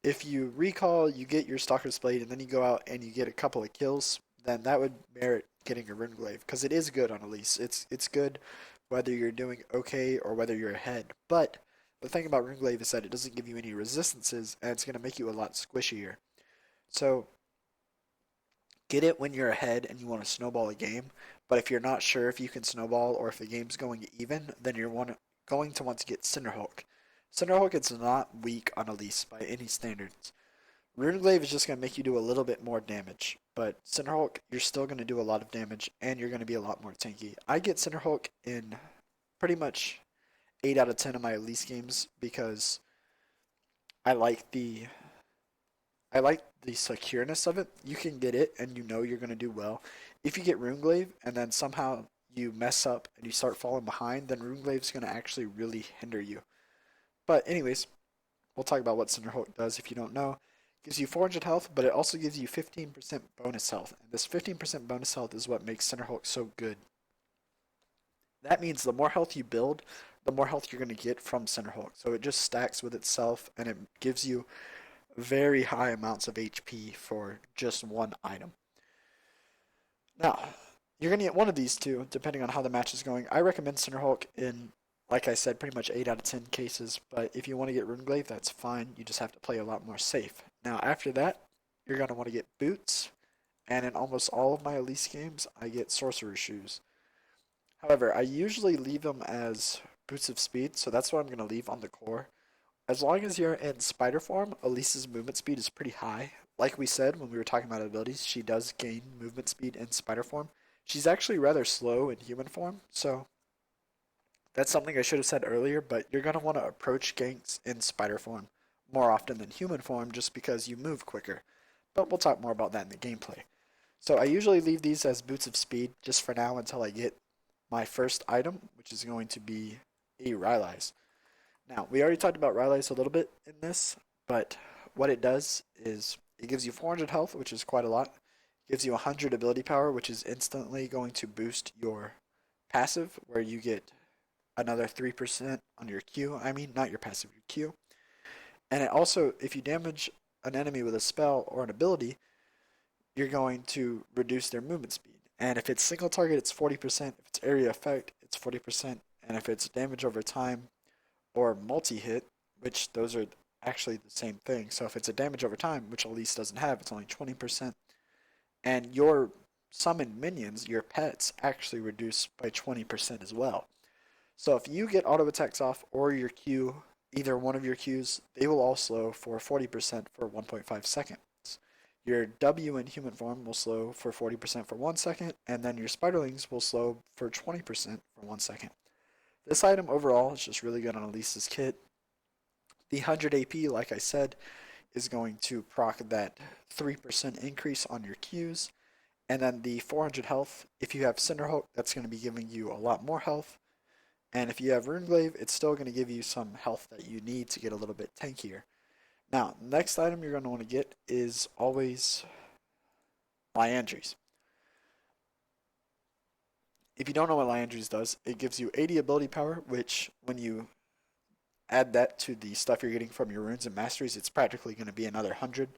S1: if you recall, you get your Stalker's Blade and then you go out and you get a couple of kills, then that would merit getting a Runeglaive, because it is good on Elise. It's good whether you're doing okay or whether you're ahead. But the thing about Runeglaive is that it doesn't give you any resistances, and it's going to make you a lot squishier. So get it when you're ahead and you want to snowball a game. But if you're not sure if you can snowball or if the game's going even, then going to want to get Cinderhulk. Cinderhulk is not weak on Elise by any standards. Runeglaive is just going to make you do a little bit more damage, but Cinderhulk, you're still going to do a lot of damage, and you're going to be a lot more tanky. I get Cinderhulk in pretty much 8 out of 10 of my Elise games because I like the I like the secureness of it. You can get it and you know you're going to do well. If you get Runeglaive and then somehow you mess up and you start falling behind, then Runeglaive is going to actually really hinder you. But anyways, we'll talk about what Cinderhulk does if you don't know. It gives you 400 health, but it also gives you 15% bonus health. And this 15% bonus health is what makes Cinderhulk so good. That means the more health you build, the more health you're going to get from Cinderhulk. So it just stacks with itself and it gives you very high amounts of HP for just one item. Now, you're going to get one of these two, depending on how the match is going. I recommend Cinderhulk in, like I said, pretty much 8 out of 10 cases, but if you want to get Runeglaive, that's fine. You just have to play a lot more safe. Now, after that, you're going to want to get Boots, and in almost all of my Elise games, I get Sorcerer's Shoes. However, I usually leave them as Boots of Speed, so that's what I'm going to leave on the core. As long as you're in spider form, Elise's movement speed is pretty high. Like we said when we were talking about abilities, she does gain movement speed in spider form. She's actually rather slow in human form, so that's something I should have said earlier, but you're going to want to approach ganks in spider form more often than human form just because you move quicker. But we'll talk more about that in the gameplay. So I usually leave these as boots of speed just for now until I get my first item, which is going to be a Rylai's. Now, we already talked about Rylai's a little bit in this, but what it does is it gives you 400 health, which is quite a lot. It gives you 100 ability power, which is instantly going to boost your passive, where you get another 3% on your Q. I mean, not your passive, your Q. And it also, if you damage an enemy with a spell or an ability, you're going to reduce their movement speed. And if it's single target, it's 40%. If it's area effect, it's 40%. And if it's damage over time or multi-hit, which those are actually the same thing. So if it's a damage over time, which Elise doesn't have, it's only 20%. And your summoned minions, your pets, actually reduce by 20% as well. So if you get auto attacks off or your Q, either one of your Qs, they will all slow for 40% for 1.5 seconds. Your W in human form will slow for 40% for 1 second, and then your spiderlings will slow for 20% for 1 second. This item overall is just really good on Elise's kit. The 100 AP, like I said, is going to proc that 3% increase on your Qs. And then the 400 health, if you have Cinderhulk, that's going to be giving you a lot more health. And if you have Runeglaive, it's still going to give you some health that you need to get a little bit tankier. Now, next item you're going to want to get is always Liandry's. If you don't know what Liandry's does, it gives you 80 ability power, which when you add that to the stuff you're getting from your runes and masteries, it's practically going to be another 100.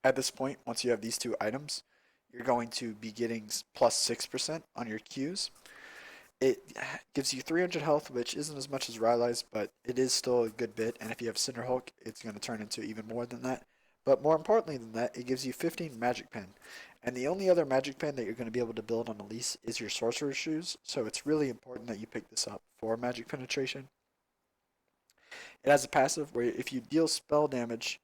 S1: At this point, once you have these two items, you're going to be getting plus 6% on your Qs. It gives you 300 health, which isn't as much as Rylai's, but it is still a good bit. And if you have Cinderhulk, it's going to turn into even more than that. But more importantly than that, it gives you 15 Magic Pen. And the only other Magic Pen that you're going to be able to build on Elise is your Sorcerer's Shoes. So it's really important that you pick this up for Magic Penetration. It has a passive where if you deal spell damage,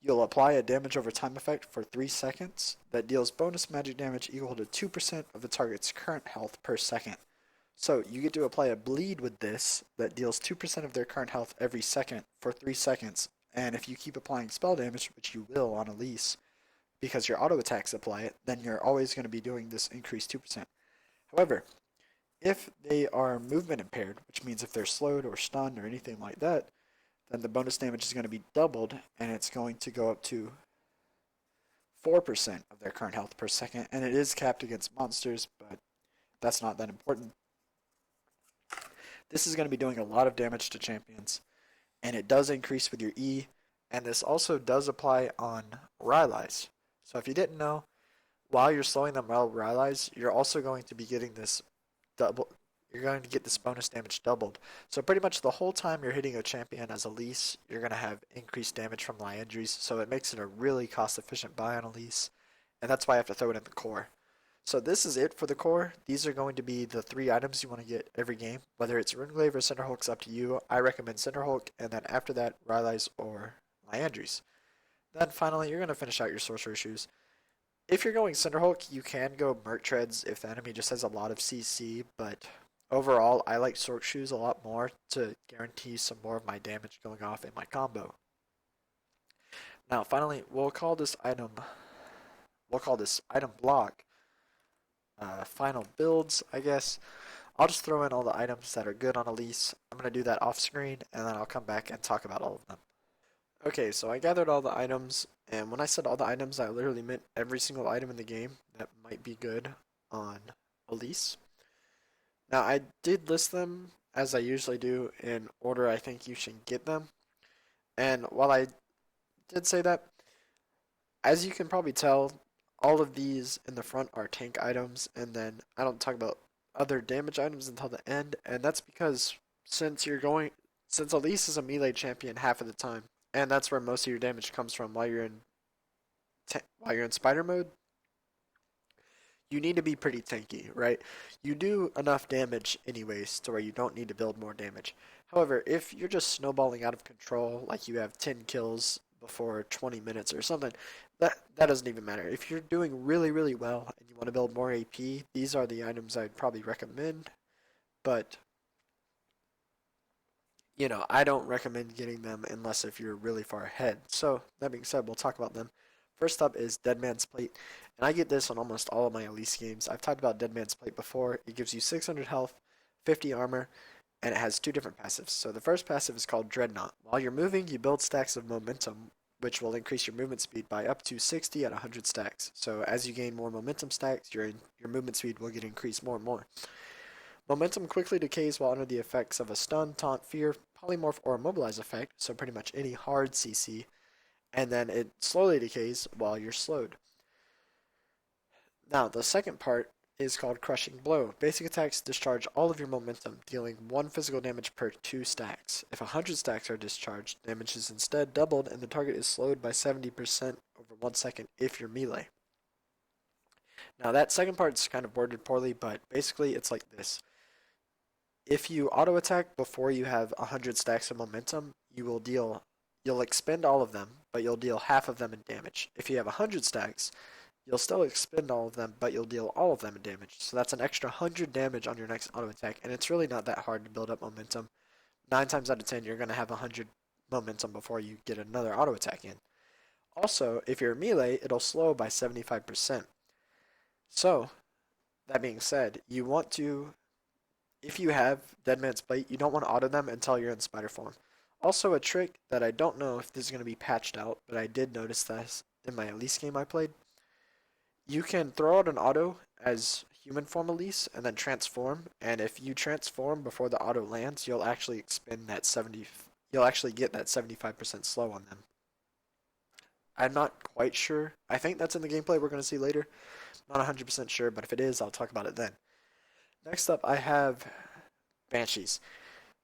S1: you'll apply a damage over time effect for 3 seconds that deals bonus magic damage equal to 2% of the target's current health per second. So you get to apply a bleed with this that deals 2% of their current health every second for 3 seconds. And if you keep applying spell damage, which you will on Elise, because your auto attacks apply it, then you're always going to be doing this increased 2%. However, if they are movement impaired, which means if they're slowed or stunned or anything like that, then the bonus damage is going to be doubled and it's going to go up to 4% of their current health per second. And it is capped against monsters, but that's not that important. This is going to be doing a lot of damage to champions, and it does increase with your E, and this also does apply on Rylai's. So if you didn't know, while you're slowing them while Rylai's, you're also going to be getting this double. you're going to get this bonus damage doubled. So pretty much the whole time you're hitting a champion as Elise, you're going to have increased damage from Liandry's, so it makes it a really cost-efficient buy on Elise, and that's why I have to throw it in the core. So this is it for the core. These are going to be the three items you want to get every game. Whether it's Runeglaive or Cinderhulk's up to you. I recommend Cinderhulk, and then after that, Rylai's or Liandry's. Then finally, you're going to finish out your Sorcerer Shoes. If you're going Cinderhulk, you can go Merc Treads if the enemy just has a lot of CC, but overall, I like Sorc Shoes a lot more to guarantee some more of my damage going off in my combo. Now, finally, we'll call this item block final builds, I guess. I'll just throw in all the items that are good on Elise. I'm going to do that off screen, and then I'll come back and talk about all of them. Okay, so I gathered all the items, and when I said all the items, I literally meant every single item in the game that might be good on Elise. Now, I did list them, as I usually do, in order I think you should get them. And while I did say that, as you can probably tell, all of these in the front are tank items, and then I don't talk about other damage items until the end, and that's because since Elise is a melee champion half of the time, and that's where most of your damage comes from while you're in spider mode, you need to be pretty tanky, right? You do enough damage anyways to where you don't need to build more damage. However, if you're just snowballing out of control, like you have 10 kills before 20 minutes or something, that doesn't even matter. If you're doing really, really well and you want to build more AP, these are the items I'd probably recommend. But, I don't recommend getting them unless if you're really far ahead. So, that being said, we'll talk about them. First up is Dead Man's Plate, and I get this on almost all of my Elise games. I've talked about Dead Man's Plate before. It gives you 600 health, 50 armor, and it has two different passives. So the first passive is called Dreadnought. While you're moving, you build stacks of momentum, which will increase your movement speed by up to 60 at 100 stacks. So as you gain more momentum stacks, your movement speed will get increased more and more. Momentum quickly decays while under the effects of a stun, taunt, fear, polymorph, or immobilize effect, so pretty much any hard CC, and then it slowly decays while you're slowed. Now, the second part is called Crushing Blow. Basic attacks discharge all of your momentum, dealing 1 physical damage per 2 stacks. If 100 stacks are discharged, damage is instead doubled and the target is slowed by 70% over 1 second if you're melee. Now, that second part's kind of worded poorly, but basically it's like this. If you auto attack before you have 100 stacks of momentum, you'll expend all of them, but you'll deal half of them in damage. If you have 100 stacks, you'll still expend all of them, but you'll deal all of them in damage. So that's an extra 100 damage on your next auto attack, and it's really not that hard to build up momentum. 9 times out of 10, you're going to have 100 momentum before you get another auto attack in. Also, if you're melee, it'll slow by 75%. So, that being said, if you have Dead Man's Plate, you don't want to auto them until you're in spider form. Also, a trick that I don't know if this is going to be patched out, but I did notice this in my Elise game I played. You can throw out an auto as human form Elise and then transform, and if you transform before the auto lands, you'll actually you'll actually get that 75% slow on them. I'm not quite sure. I think that's in the gameplay we're going to see later. Not 100% sure, but if it is, I'll talk about it then. Next up, I have Banshees.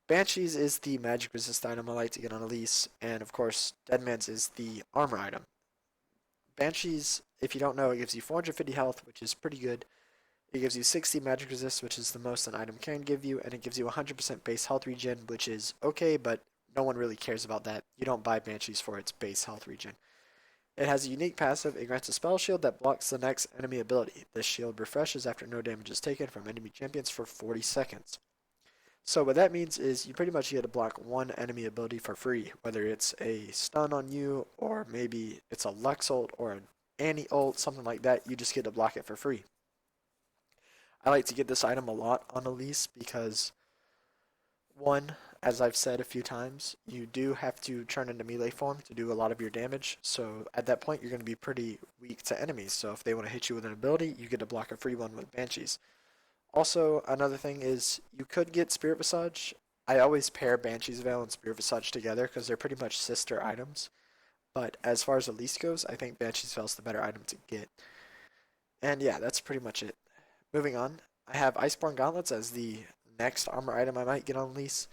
S1: Banshees is the magic resist item I like to get on Elise, and of course, Deadman's is the armor item. Banshees, if you don't know, it gives you 450 health, which is pretty good. It gives you 60 magic resist, which is the most an item can give you, and it gives you 100% base health regen, which is okay, but no one really cares about that. You don't buy Banshees for its base health regen. It has a unique passive. It grants a spell shield that blocks the next enemy ability. This shield refreshes after no damage is taken from enemy champions for 40 seconds. So what that means is you pretty much get to block one enemy ability for free, whether it's a stun on you, or maybe it's a Lux ult or an Annie ult, something like that. You just get to block it for free. I like to get this item a lot on Elise because, one, as I've said a few times, you do have to turn into melee form to do a lot of your damage. So at that point, you're going to be pretty weak to enemies. So if they want to hit you with an ability, you get to block a free one with Banshees. Also, another thing is you could get Spirit Visage. I always pair Banshee's Veil and Spirit Visage together because they're pretty much sister items. But as far as Elise goes, I think Banshee's Veil is the better item to get. And yeah, that's pretty much it. Moving on, I have Iceborne Gauntlets as the next armor item I might get on Elise.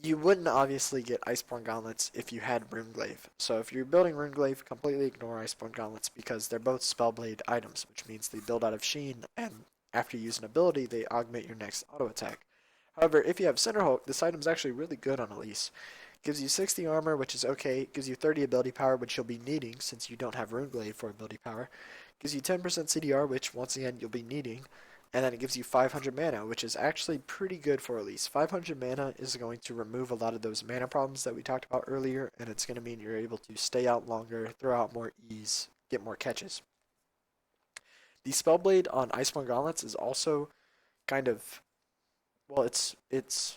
S1: You wouldn't obviously get Iceborne Gauntlets if you had Runeglaive. So if you're building Runeglaive, completely ignore Iceborne Gauntlets because they're both Spellblade items, which means they build out of Sheen, and after you use an ability, they augment your next auto attack. However, if you have Cinderhulk, this item's actually really good on Elise. Gives you 60 armor, which is okay. Gives you 30 ability power, which you'll be needing since you don't have Runeglaive for ability power. Gives you 10% CDR, which once again you'll be needing. And then it gives you 500 mana, which is actually pretty good for Elise. 500 mana is going to remove a lot of those mana problems that we talked about earlier, and it's going to mean you're able to stay out longer, throw out more ease, get more catches. The Spellblade on Iceborne Gauntlets is also kind of, well, it's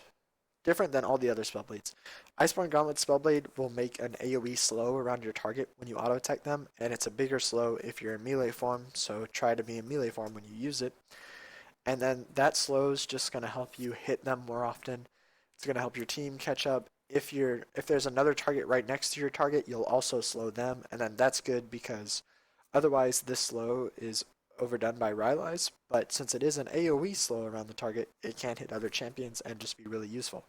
S1: different than all the other Spellblades. Iceborne Gauntlet Spellblade will make an AoE slow around your target when you auto attack them, and it's a bigger slow if you're in melee form, so try to be in melee form when you use it. And then that slow is just going to help you hit them more often. It's going to help your team catch up. If there's another target right next to your target, you'll also slow them, and then that's good because otherwise this slow is overdone by Rylai's, but since it is an AoE slow around the target, it can hit other champions and just be really useful.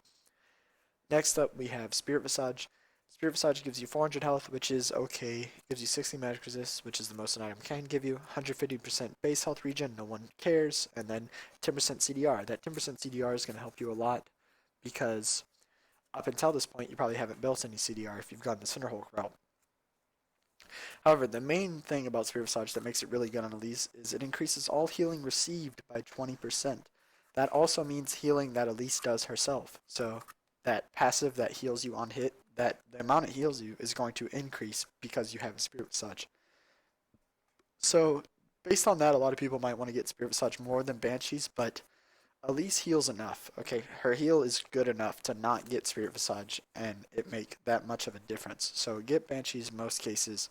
S1: Next up, we have Spirit Visage. Spirit Visage gives you 400 health, which is okay. Gives you 60 magic resist, which is the most an item can give you. 150% base health regen, no one cares. And then 10% CDR. That 10% CDR is going to help you a lot because up until this point, you probably haven't built any CDR if you've gone the Cinderhulk route. However, the main thing about Spirit Visage that makes it really good on Elise is it increases all healing received by 20%. That also means healing that Elise does herself. So that passive that heals you on hit, that the amount it heals you is going to increase because you have a Spirit Visage. So based on that, a lot of people might want to get Spirit Visage more than Banshees, but Elise heals enough. Okay, her heal is good enough to not get Spirit Visage and it make that much of a difference. So get Banshees in most cases.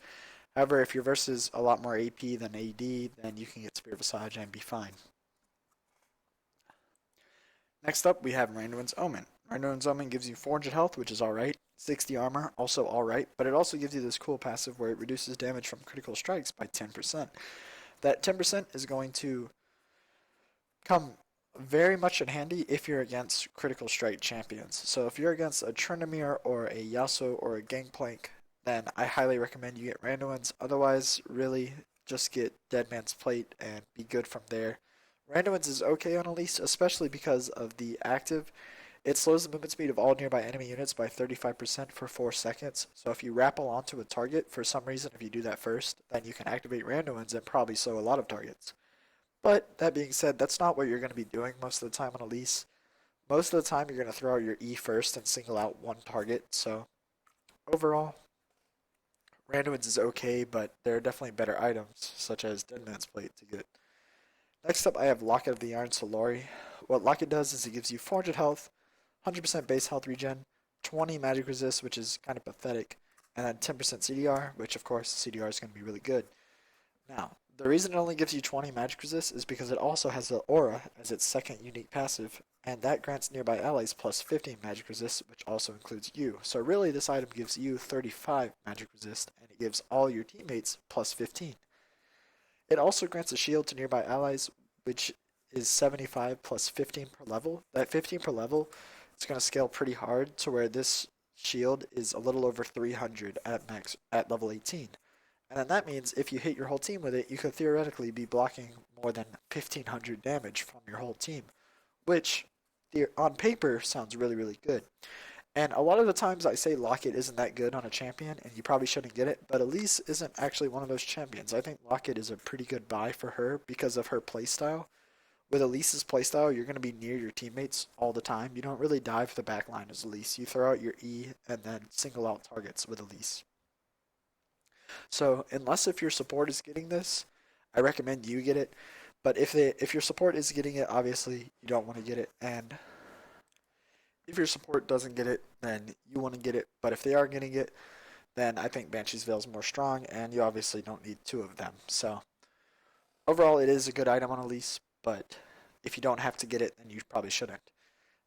S1: However, if your versus a lot more AP than AD, then you can get Spirit Visage and be fine. Next up, we have Randuin's Omen. Randuin's Omen gives you 400 health, which is alright, 60 armor, also alright, but it also gives you this cool passive where it reduces damage from critical strikes by 10%. That 10% is going to come very much in handy if you're against critical strike champions. So if you're against a Tryndamere or a Yasuo or a Gangplank, then I highly recommend you get Randuin's. Otherwise, really just get Deadman's Plate and be good from there. Randuin's is okay on Elise, especially because of the active. It slows the movement speed of all nearby enemy units by 35% for 4 seconds. So if you rappel onto a target, for some reason, if you do that first, then you can activate Randuin's and probably slow a lot of targets. But that being said, that's not what you're going to be doing most of the time on Elise. Most of the time, you're going to throw out your E first and single out one target. So overall, Randuin's is okay, but there are definitely better items, such as Deadman's Plate, to get. Next up, I have Locket of the Iron Solari. What Locket does is it gives you 400 health, 100% base health regen, 20 magic resist, which is kind of pathetic, and then 10% CDR, which of course CDR is going to be really good. Now, the reason it only gives you 20 magic resist is because it also has the aura as its second unique passive, and that grants nearby allies plus 15 magic resist, which also includes you. So really, this item gives you 35 magic resist, and it gives all your teammates plus 15. It also grants a shield to nearby allies, which is 75 plus 15 per level. That 15 per level is going to scale pretty hard to where this shield is a little over 300 at max at level 18. And then that means if you hit your whole team with it, you could theoretically be blocking more than 1500 damage from your whole team, which on paper sounds really, really good. And a lot of the times I say Locket isn't that good on a champion, and you probably shouldn't get it, but Elise isn't actually one of those champions. I think Locket is a pretty good buy for her because of her playstyle. With Elise's playstyle, you're going to be near your teammates all the time. You don't really dive the backline as Elise. You throw out your E and then single out targets with Elise. So unless if your support is getting this, I recommend you get it. But if your support is getting it, obviously you don't want to get it. And if your support doesn't get it, then you want to get it. But if they are getting it, then I think Banshee's Veil is more strong, and you obviously don't need two of them. So overall, it is a good item on Elise, but if you don't have to get it, then you probably shouldn't.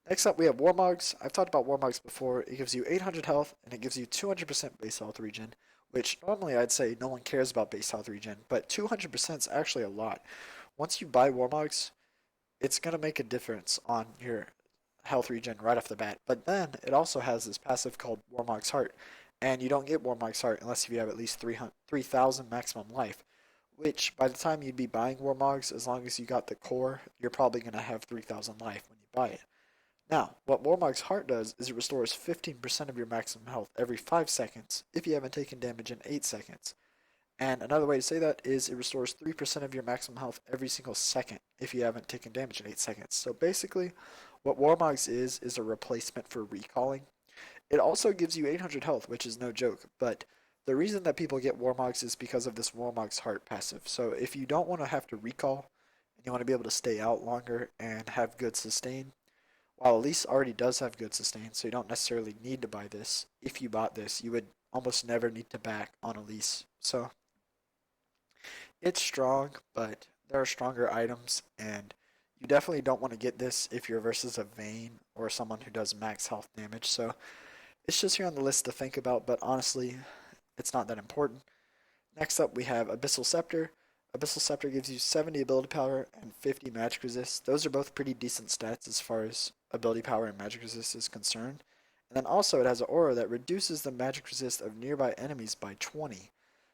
S1: Next up, we have Warmogs. I've talked about Warmogs before. It gives you 800 health, and it gives you 200% base health regen, which normally I'd say no one cares about base health regen, but 200% is actually a lot. Once you buy Warmogs, it's going to make a difference on your health regen right off the bat. But then it also has this passive called Warmog's Heart, and you don't get Warmog's Heart unless you have at least 3,000 maximum life. Which by the time you'd be buying Warmogs, as long as you got the core, you're probably going to have 3,000 life when you buy it. Now, what Warmog's Heart does is it restores 15% of your maximum health every 5 seconds if you haven't taken damage in 8 seconds. And another way to say that is it restores 3% of your maximum health every single second if you haven't taken damage in 8 seconds. So basically, what Warmogs is a replacement for recalling. It also gives you 800 health, which is no joke, but the reason that people get Warmogs is because of this Warmog's Heart passive. So if you don't want to have to recall, and you want to be able to stay out longer and have good sustain, while Elise already does have good sustain, so you don't necessarily need to buy this. If you bought this, you would almost never need to back on Elise. So it's strong, but there are stronger items, and you definitely don't want to get this if you're versus a Vayne or someone who does max health damage. So it's just here on the list to think about, but honestly, it's not that important. Next up, we have Abyssal Scepter. Abyssal Scepter gives you 70 ability power and 50 magic resist. Those are both pretty decent stats as far as ability power and magic resist is concerned. And then also it has an aura that reduces the magic resist of nearby enemies by 20.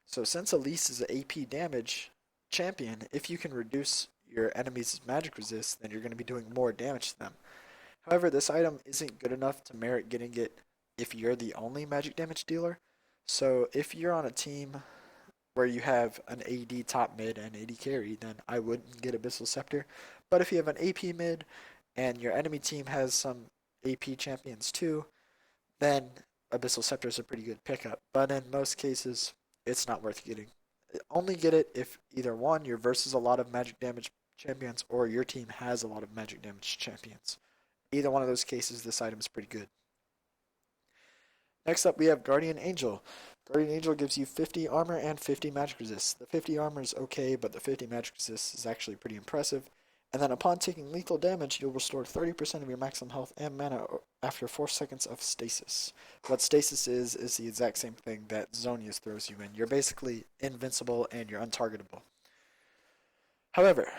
S1: So since Elise is an AP damage champion, if you can reduce your enemy's magic resist, then you're going to be doing more damage to them. However, this item isn't good enough to merit getting it if you're the only magic damage dealer. So if you're on a team where you have an AD top mid and AD carry, then I wouldn't get Abyssal Scepter. But if you have an AP mid and your enemy team has some AP champions too, then Abyssal Scepter is a pretty good pickup. But in most cases, it's not worth getting. Only get it if either one, you're versus a lot of magic damage champions, or your team has a lot of magic damage champions. Either one of those cases, this item is pretty good. Next up, we have Guardian Angel. Guardian Angel gives you 50 armor and 50 magic resist. The 50 armor is okay, but the 50 magic resist is actually pretty impressive. And then upon taking lethal damage, you'll restore 30% of your maximum health and mana after 4 seconds of stasis. What stasis is the exact same thing that Zonia's throws you in. You're basically invincible and you're untargetable. However,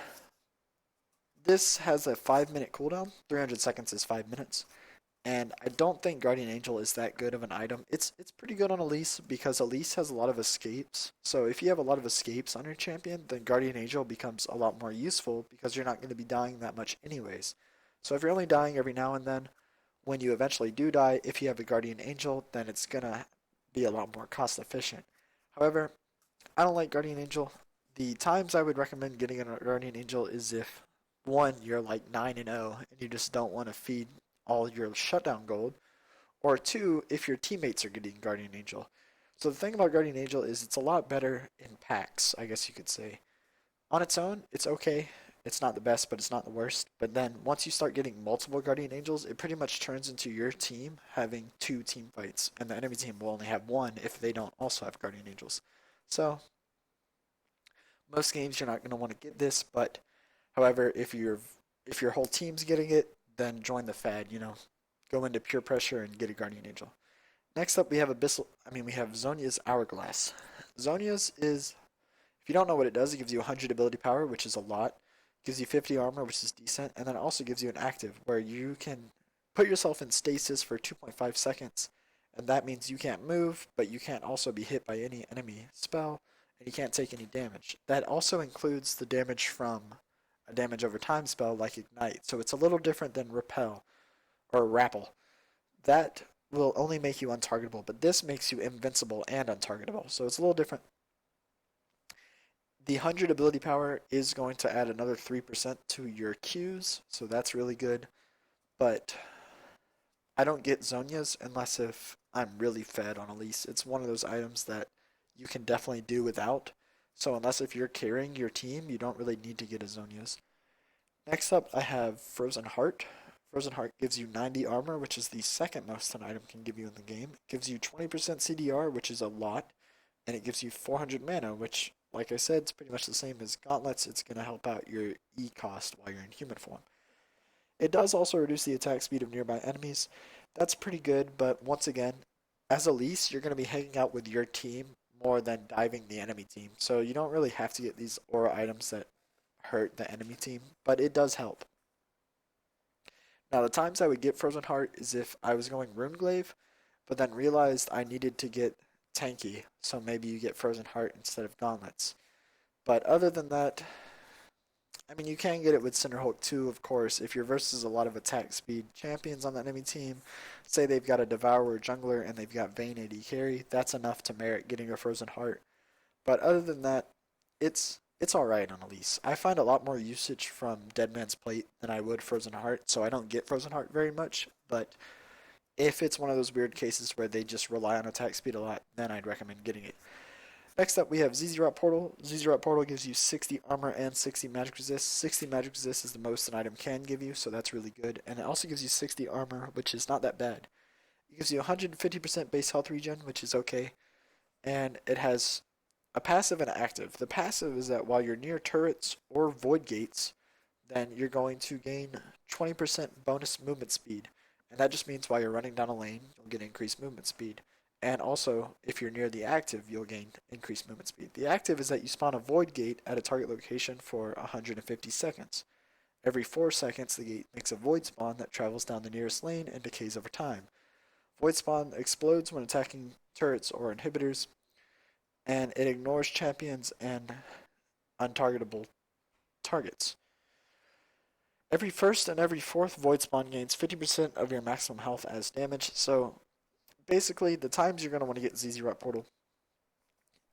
S1: this has a 5-minute cooldown. 300 seconds is 5 minutes. And I don't think Guardian Angel is that good of an item. It's pretty good on Elise because Elise has a lot of escapes. So if you have a lot of escapes on your champion, then Guardian Angel becomes a lot more useful because you're not going to be dying that much anyways. So if you're only dying every now and then, when you eventually do die, if you have a Guardian Angel, then it's going to be a lot more cost efficient. However, I don't like Guardian Angel. The times I would recommend getting a Guardian Angel is if, one, you're like 9-0 and you just don't want to feed all your shutdown gold, or two, if your teammates are getting Guardian Angel. So the thing about Guardian Angel is it's a lot better in packs, I guess you could say. On its own, it's okay. It's not the best, but it's not the worst. But then once you start getting multiple Guardian Angels, it pretty much turns into your team having 2 team fights, and the enemy team will only have 1 if they don't also have Guardian Angels. So most games you're not going to want to get this, but however, if your whole team's getting it, then join the fad, go into pure pressure and get a Guardian Angel. Next up, we have we have Zonia's Hourglass. Zonia's is, if you don't know what it does, it gives you 100 ability power, which is a lot. It gives you 50 armor, which is decent, and then it also gives you an active where you can put yourself in stasis for 2.5 seconds, and that means you can't move, but you can't also be hit by any enemy spell, and you can't take any damage. That also includes the damage from a damage over time spell like Ignite, so it's a little different than Repel or Rappel. That will only make you untargetable, but this makes you invincible and untargetable, so it's a little different. The 100 ability power is going to add another 3% to your Qs, so that's really good, but I don't get Zonia's unless if I'm really fed on Elise. It's one of those items that you can definitely do without, so unless if you're carrying your team, you don't really need to get a Zonia's. Next up, I have Frozen Heart. Frozen Heart gives you 90 armor, which is the second most an item can give you in the game. It gives you 20% CDR, which is a lot, and it gives you 400 mana, which, like I said, is pretty much the same as Gauntlets. It's going to help out your E cost while you're in human form. It does also reduce the attack speed of nearby enemies. That's pretty good, but once again, as Elise, you're going to be hanging out with your team more than diving the enemy team, so you don't really have to get these aura items that hurt the enemy team, but it does help. Now, the times I would get Frozen Heart is if I was going Runeglaive, but then realized I needed to get tanky, so maybe you get Frozen Heart instead of Gauntlets. But other than that, I mean, you can get it with Cinderhulk too, of course, if you're versus a lot of attack speed champions on the enemy team. Say they've got a Devourer jungler and they've got Vayne AD carry, that's enough to merit getting a Frozen Heart. But other than that, it's alright on Elise. I find a lot more usage from Dead Man's Plate than I would Frozen Heart, so I don't get Frozen Heart very much, but if it's one of those weird cases where they just rely on attack speed a lot, then I'd recommend getting it. Next up, we have ZZ Portal. ZZ Portal gives you 60 armor and 60 magic resist. 60 magic resist is the most an item can give you, so that's really good. And it also gives you 60 armor, which is not that bad. It gives you 150% base health regen, which is okay. And it has a passive and an active. The passive is that while you're near turrets or void gates, then you're going to gain 20% bonus movement speed. And that just means while you're running down a lane, you'll get increased movement speed. And also, if you're near the active, you'll gain increased movement speed. The active is that you spawn a void gate at a target location for 150 seconds. Every 4 seconds, the gate makes a void spawn that travels down the nearest lane and decays over time. Void spawn explodes when attacking turrets or inhibitors, and it ignores champions and untargetable targets. Every first and every fourth void spawn gains 50% of your maximum health as damage, so basically the times you're going to want to get ZZ Portal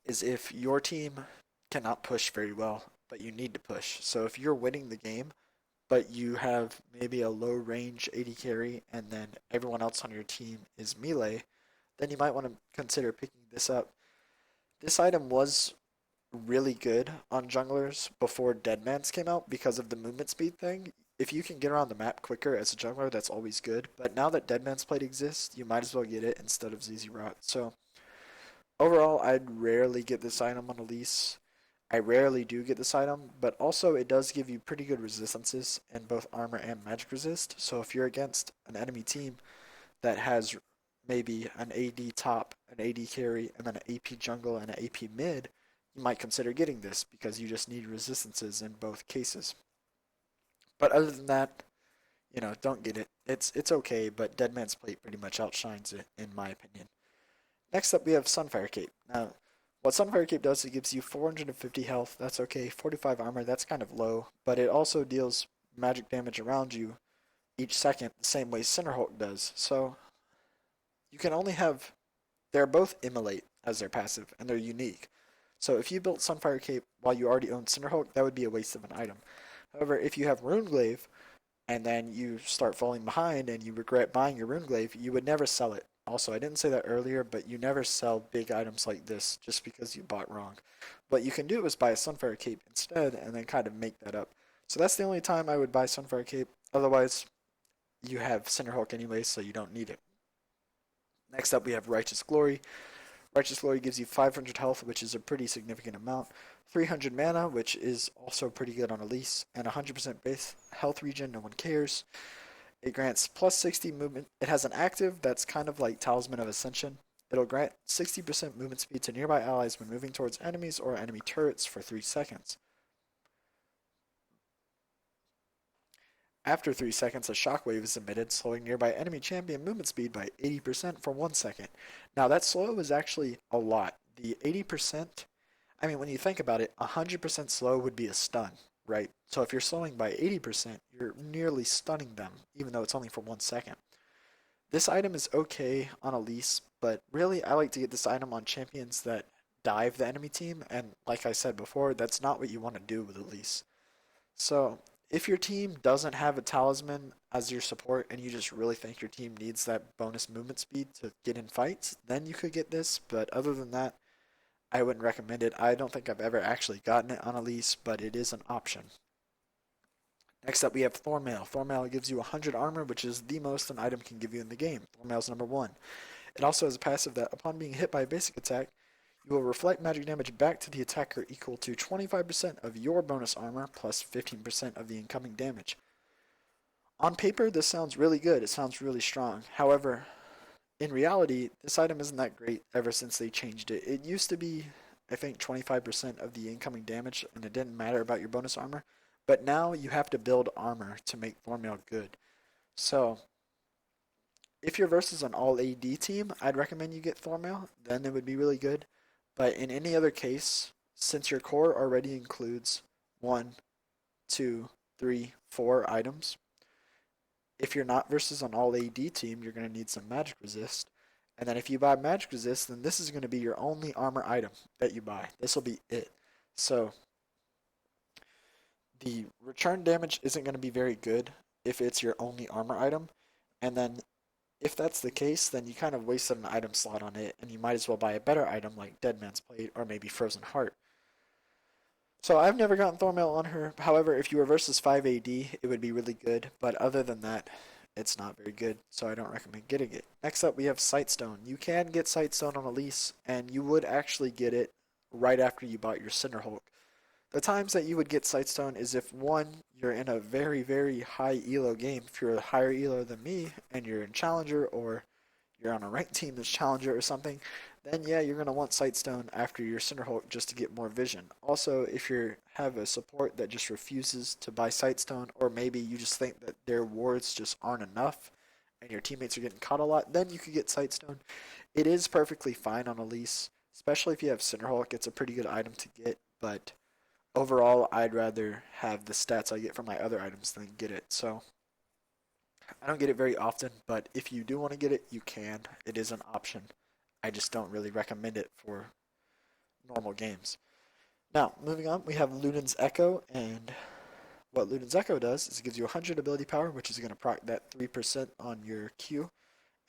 S1: is if your team cannot push very well, but you need to push. So if you're winning the game, but you have maybe a low range AD carry, and then everyone else on your team is melee, then you might want to consider picking this up. This item was really good on junglers before Deadman's came out because of the movement speed thing. If you can get around the map quicker as a jungler, that's always good. But now that Deadman's Plate exists, you might as well get it instead of ZZ Rot. So overall, I'd rarely get this item on Elise. I rarely do get this item, but also it does give you pretty good resistances in both armor and magic resist. So if you're against an enemy team that has maybe an AD top, an AD carry, and then an AP jungle and an AP mid, you might consider getting this because you just need resistances in both cases. But other than that, don't get it. It's okay, but Dead Man's Plate pretty much outshines it in my opinion. Next up, we have Sunfire Cape. Now, what Sunfire Cape does, it gives you 450 health. That's okay. 45 armor. That's kind of low, but it also deals magic damage around you each second, the same way Cinderhulk does. So you can only have. They're both immolate as their passive, and they're unique. So if you built Sunfire Cape while you already own Cinderhulk, that would be a waste of an item. However, if you have Runeglaive and then you start falling behind and you regret buying your Runeglaive, you would never sell it. Also, I didn't say that earlier, but you never sell big items like this just because you bought wrong. What you can do is buy a Sunfire Cape instead and then kind of make that up. So that's the only time I would buy Sunfire Cape. Otherwise, you have Cinderhulk anyway, so you don't need it. Next up, we have Righteous Glory. Righteous Glory gives you 500 health, which is a pretty significant amount, 300 mana, which is also pretty good on Elise, and 100% base health regen, no one cares. It grants plus 60 movement. It has an active that's kind of like Talisman of Ascension. It'll grant 60% movement speed to nearby allies when moving towards enemies or enemy turrets for 3 seconds. After 3 seconds, a shockwave is emitted, slowing nearby enemy champion movement speed by 80% for 1 second. Now, that slow is actually a lot. The 80%, I mean, when you think about it, 100% slow would be a stun, right? So if you're slowing by 80%, you're nearly stunning them, even though it's only for 1 second. This item is okay on Elise, but really I like to get this item on champions that dive the enemy team, and like I said before, that's not what you want to do with Elise. So if your team doesn't have a talisman as your support and you just really think your team needs that bonus movement speed to get in fights, then you could get this. But other than that, I wouldn't recommend it. I don't think I've ever actually gotten it on Elise, but it is an option. Next up, we have Thornmail. Thornmail gives you 100 armor, which is the most an item can give you in the game. Thornmail's number 1. It also has a passive that, upon being hit by a basic attack, you will reflect magic damage back to the attacker equal to 25% of your bonus armor plus 15% of the incoming damage. On paper, this sounds really good. It sounds really strong. However, in reality, this item isn't that great ever since they changed it. It used to be, I think, 25% of the incoming damage, and it didn't matter about your bonus armor. But now you have to build armor to make Thornmail good. So if you're versus an all AD team, I'd recommend you get Thormail. Then it would be really good. But in any other case, since your core already includes one, two, three, four items, if you're not versus an all AD team, you're going to need some magic resist. And then if you buy magic resist, then this is going to be your only armor item that you buy. This will be it. So the return damage isn't going to be very good if it's your only armor item. And then if that's the case, then you kind of wasted an item slot on it, and you might as well buy a better item like Dead Man's Plate or maybe Frozen Heart. So I've never gotten Thormail on her. However, if you were versus 5 AD, it would be really good. But other than that, it's not very good, so I don't recommend getting it. Next up, we have Sightstone. You can get Sightstone on Elise, and you would actually get it right after you bought your Cinderhulk. The times that you would get Sightstone is if one, you're in a very, very high elo game. If you're a higher elo than me and you're in Challenger or you're on a ranked team that's Challenger or something, then yeah, you're going to want Sightstone after your Cinderhulk just to get more vision. Also, if you have a support that just refuses to buy Sightstone, or maybe you just think that their wards just aren't enough and your teammates are getting caught a lot, then you could get Sightstone. It is perfectly fine on Elise, especially if you have Cinderhulk. It's a pretty good item to get, but overall, I'd rather have the stats I get from my other items than get it. So I don't get it very often, but if you do want to get it, you can. It is an option. I just don't really recommend it for normal games. Now, moving on, we have Luden's Echo, and what Luden's Echo does is it gives you 100 ability power, which is going to proc that 3% on your Q,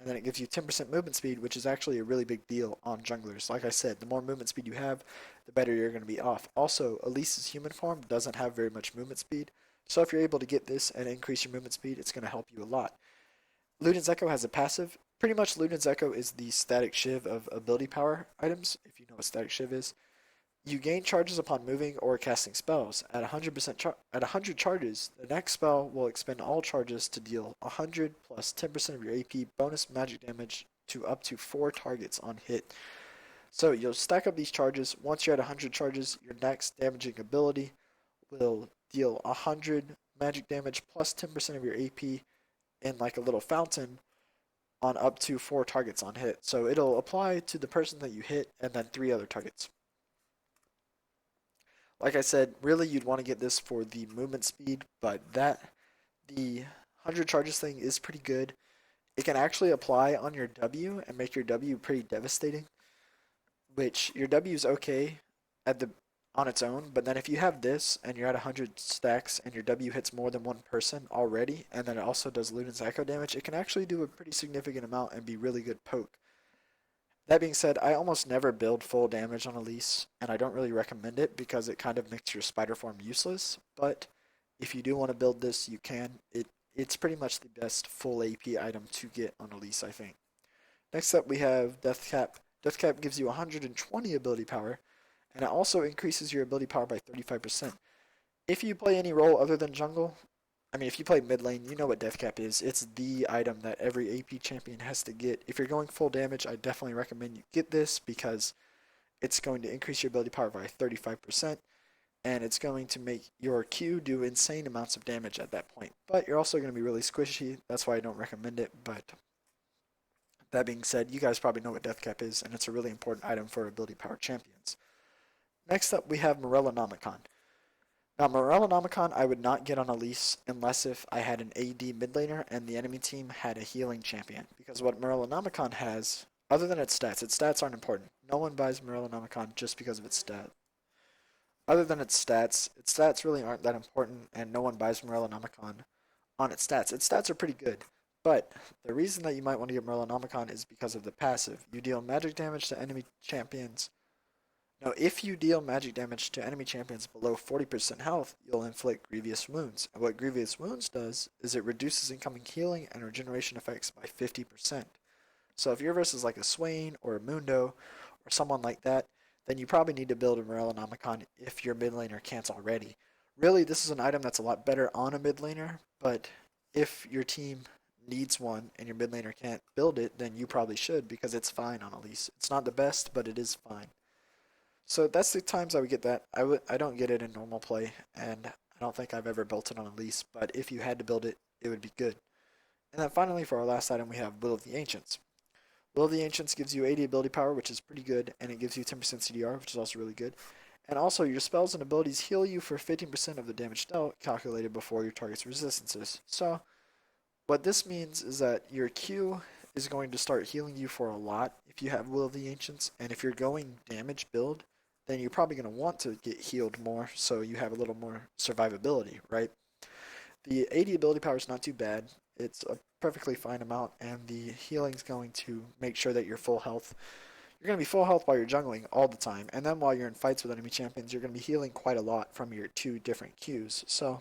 S1: and then it gives you 10% movement speed, which is actually a really big deal on junglers. Like I said, the more movement speed you have, the better you're going to be off. Also, Elise's human form doesn't have very much movement speed, so if you're able to get this and increase your movement speed, it's going to help you a lot. Luden's Echo has a passive. Pretty much Luden's Echo is the static shiv of ability power items, if you know what static shiv is. You gain charges upon moving or casting spells. At 100 charges, the next spell will expend all charges to deal 100 plus 10% of your AP bonus magic damage to up to 4 targets on hit. So you'll stack up these charges. Once you're at 100 charges, your next damaging ability will deal 100 magic damage plus 10% of your AP in like a little fountain on up to 4 targets on hit. So it'll apply to the person that you hit and then 3 other targets. Like I said, really you'd want to get this for the movement speed, but the 100 charges thing is pretty good. It can actually apply on your W and make your W pretty devastating, which your W is okay at the on its own, but then if you have this and you're at 100 stacks and your W hits more than one person already, and then it also does Luden's Echo damage, it can actually do a pretty significant amount and be really good poke. That being said, I almost never build full damage on Elise, and I don't really recommend it because it kind of makes your spider form useless, but if you do want to build this, you can. It's pretty much the best full AP item to get on Elise, I think. Next up, we have Deathcap. Deathcap gives you 120 ability power, and it also increases your ability power by 35%. If you play any role other than jungle, I mean, if you play mid lane, you know what Deathcap is. It's the item that every AP champion has to get. If you're going full damage, I definitely recommend you get this because it's going to increase your ability power by 35%, and it's going to make your Q do insane amounts of damage at that point. But you're also going to be really squishy. That's why I don't recommend it. But that being said, you guys probably know what Deathcap is, and it's a really important item for ability power champions. Next up, we have Morellonomicon. Now, Morellonomicon I would not get on Elise unless if I had an AD mid laner and the enemy team had a healing champion. Because what Morellonomicon has, other than its stats aren't important. No one buys Morellonomicon just because of its stats. Other than its stats really aren't that important, and no one buys Morellonomicon on its stats. Its stats are pretty good. But the reason that you might want to get Morellonomicon is because of the passive. You deal magic damage to enemy champions. Now, if you deal magic damage to enemy champions below 40% health, you'll inflict Grievous Wounds. And what Grievous Wounds does is it reduces incoming healing and regeneration effects by 50%. So if you're versus like a Swain or a Mundo or someone like that, then you probably need to build a Morellonomicon if your mid laner can't already. Really, this is an item that's a lot better on a mid laner, but if your team needs one and your mid laner can't build it, then you probably should because it's fine on Elise. It's not the best, but it is fine. So that's the times I would get that. I don't get it in normal play, and I don't think I've ever built it on Elise, but if you had to build it, it would be good. And then finally, for our last item, we have Will of the Ancients. Will of the Ancients gives you 80 ability power, which is pretty good, and it gives you 10% CDR, which is also really good. And also, your spells and abilities heal you for 15% of the damage dealt, calculated before your target's resistances. So, what this means is that your Q is going to start healing you for a lot if you have Will of the Ancients, and if you're going damage build, then you're probably going to want to get healed more, so you have a little more survivability, right? The 80 ability power is not too bad. It's a perfectly fine amount, and the healing's going to make sure that you're full health. You're going to be full health while you're jungling all the time, and then while you're in fights with enemy champions, you're going to be healing quite a lot from your 2 different Qs. So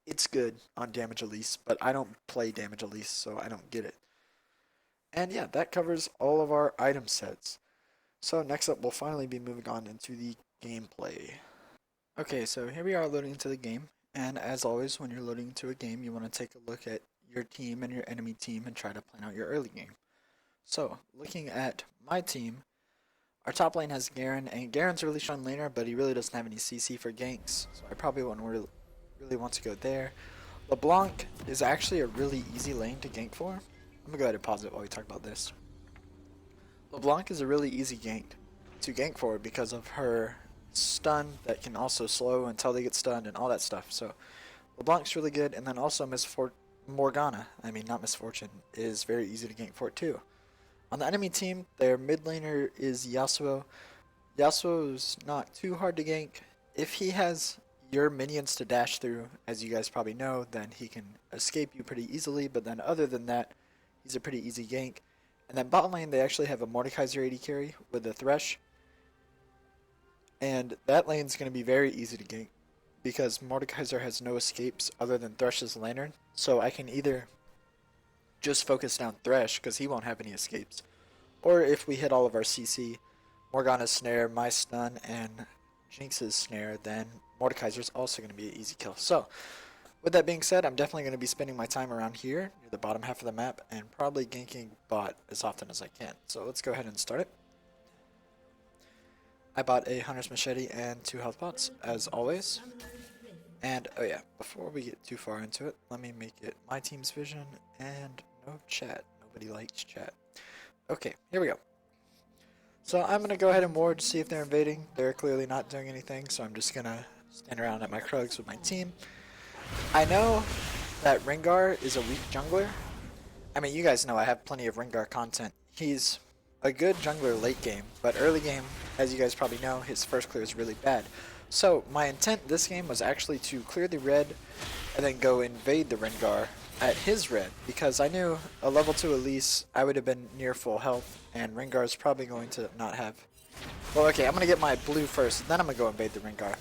S1: it's good on damage Elise, but I don't play damage Elise, so I don't get it. And yeah, that covers all of our item sets. So next up, we'll finally be moving on into the gameplay. Okay, so here we are loading into the game, and as always, when you're loading into a game, you want to take a look at your team and your enemy team and try to plan out your early game. So, looking at my team, our top lane has Garen, and Garen's a really strong laner, but he really doesn't have any CC for ganks, so I probably wouldn't really want to go there. LeBlanc is actually a really easy lane to gank for. I'm going to go ahead and pause it while we talk about this. LeBlanc is a really easy gank to gank for because of her stun that can also slow until they get stunned and all that stuff. So LeBlanc's really good, and then also Morgana, not Misfortune, is very easy to gank for too. On the enemy team, their mid laner is Yasuo. Yasuo's not too hard to gank. If he has your minions to dash through, as you guys probably know, then he can escape you pretty easily, but then other than that, he's a pretty easy gank. And then bot lane, they actually have a Mordekaiser AD carry with the Thresh. And that lane's going to be very easy to gank because Mordekaiser has no escapes other than Thresh's Lantern. So I can either just focus down Thresh because he won't have any escapes. Or if we hit all of our CC, Morgana's Snare, my stun, and Jinx's Snare, then Mordekaiser's also going to be an easy kill. So, with that being said, I'm definitely going to be spending my time around here, near the bottom half of the map, and probably ganking bot as often as I can. So let's go ahead and start it. I bought a Hunter's Machete and 2 health pots, as always. And, oh yeah, before we get too far into it, let me make it my team's vision, and no chat. Nobody likes chat. Okay, here we go. So I'm going to go ahead and ward to see if they're invading. They're clearly not doing anything, so I'm just going to stand around at my Krugs with my team. I know that Rengar is a weak jungler. You guys know I have plenty of Rengar content. He's a good jungler late game, but early game, as you guys probably know, his first clear is really bad. So my intent this game was actually to clear the red and then go invade the Rengar at his red, because I knew a level 2 Elise, I would have been near full health, and Rengar's probably going to not have... Well, okay, I'm going to get my blue first, then I'm going to go invade the Rengar.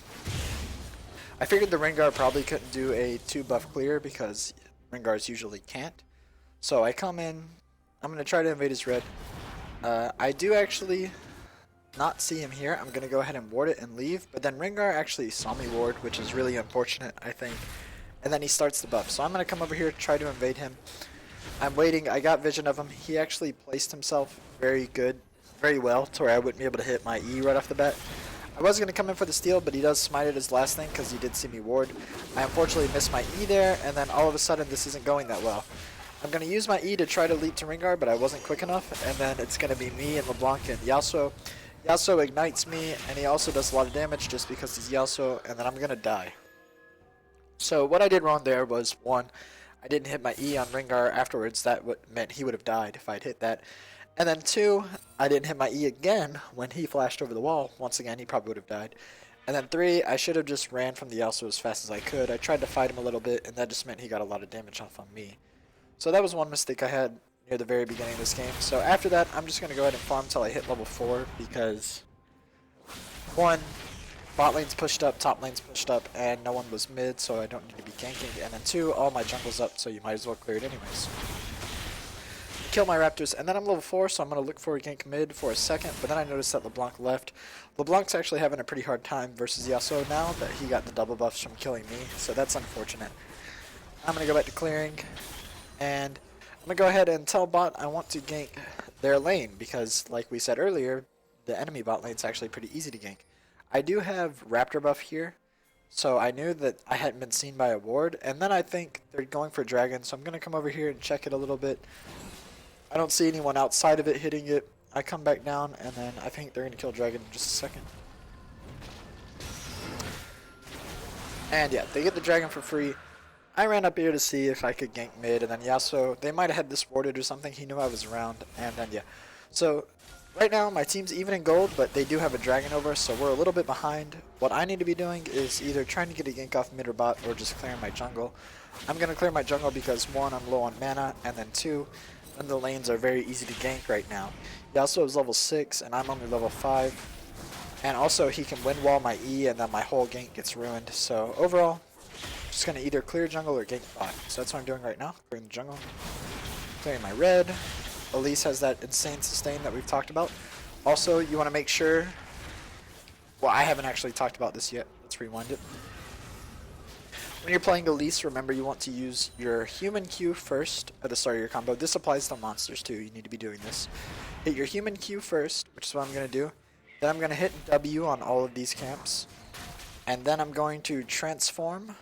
S1: I figured the Rengar probably couldn't do a 2 buff clear because Rengars usually can't. So I come in, I'm going to try to invade his red. I do actually not see him here. I'm going to go ahead and ward it and leave, but then Rengar actually saw me ward, which is really unfortunate, I think. And then he starts the buff. So I'm going to come over here, try to invade him. I'm waiting. I got vision of him. He actually placed himself very well, to where I wouldn't be able to hit my E right off the bat. I was going to come in for the steal, but he does smite it his last thing because he did see me ward. I unfortunately missed my E there, and then all of a sudden this isn't going that well. I'm going to use my E to try to leap to Rengar, but I wasn't quick enough, and then it's going to be me and LeBlanc and Yasuo. Yasuo ignites me, and he also does a lot of damage just because he's Yasuo, and then I'm going to die. So what I did wrong there was, 1, I didn't hit my E on Rengar afterwards. That meant he would have died if I'd hit that. And then 2, I didn't hit my E again when he flashed over the wall. Once again, he probably would have died. And then 3, I should have just ran from the Yasuo as fast as I could. I tried to fight him a little bit, and that just meant he got a lot of damage off on me. So that was one mistake I had near the very beginning of this game. So after that, I'm just going to go ahead and farm until I hit level 4 because 1, bot lane's pushed up, top lane's pushed up, and no one was mid, so I don't need to be ganking. And then 2, all my jungle's up, so you might as well clear it anyways. Kill my raptors, and then I'm level 4, so I'm going to look for a gank mid for a second, but then I noticed that LeBlanc left. LeBlanc's actually having a pretty hard time versus Yasuo now that he got the double buffs from killing me, so that's unfortunate. I'm going to go back to clearing, and I'm going to go ahead and tell bot I want to gank their lane, because like we said earlier, the enemy bot lane's actually pretty easy to gank. I do have Raptor buff here, So I knew that I hadn't been seen by a ward, and then I think they're going for dragon, so I'm going to come over here and check it a little bit. I don't see anyone outside of it hitting it. I come back down, and then I think they're going to kill dragon in just a second. And yeah, they get the dragon for free. I ran up here to see if I could gank mid, and then Yasuo, they might have had this warded or something. He knew I was around, and then yeah. So right now my team's even in gold, but they do have a dragon over, so we're a little bit behind. What I need to be doing is either trying to get a gank off mid or bot, or just clearing my jungle. I'm going to clear my jungle because 1, I'm low on mana, and then 2, none of the lanes are very easy to gank right now. Yasuo is level 6, and I'm only level 5. And also he can wind wall my E, and then my whole gank gets ruined. So overall, just going to either clear jungle or gank bot. So that's what I'm doing right now, clearing the jungle. Clearing my red. Elise has that insane sustain that we've talked about. Also, you want to make sure... Well, I haven't actually talked about this yet. Let's rewind it. When you're playing Elise, remember you want to use your human Q first at the start of your combo. This applies to monsters too. You need to be doing this. Hit your human Q first, which is what I'm going to do. Then I'm going to hit W on all of these camps. And then I'm going to transform.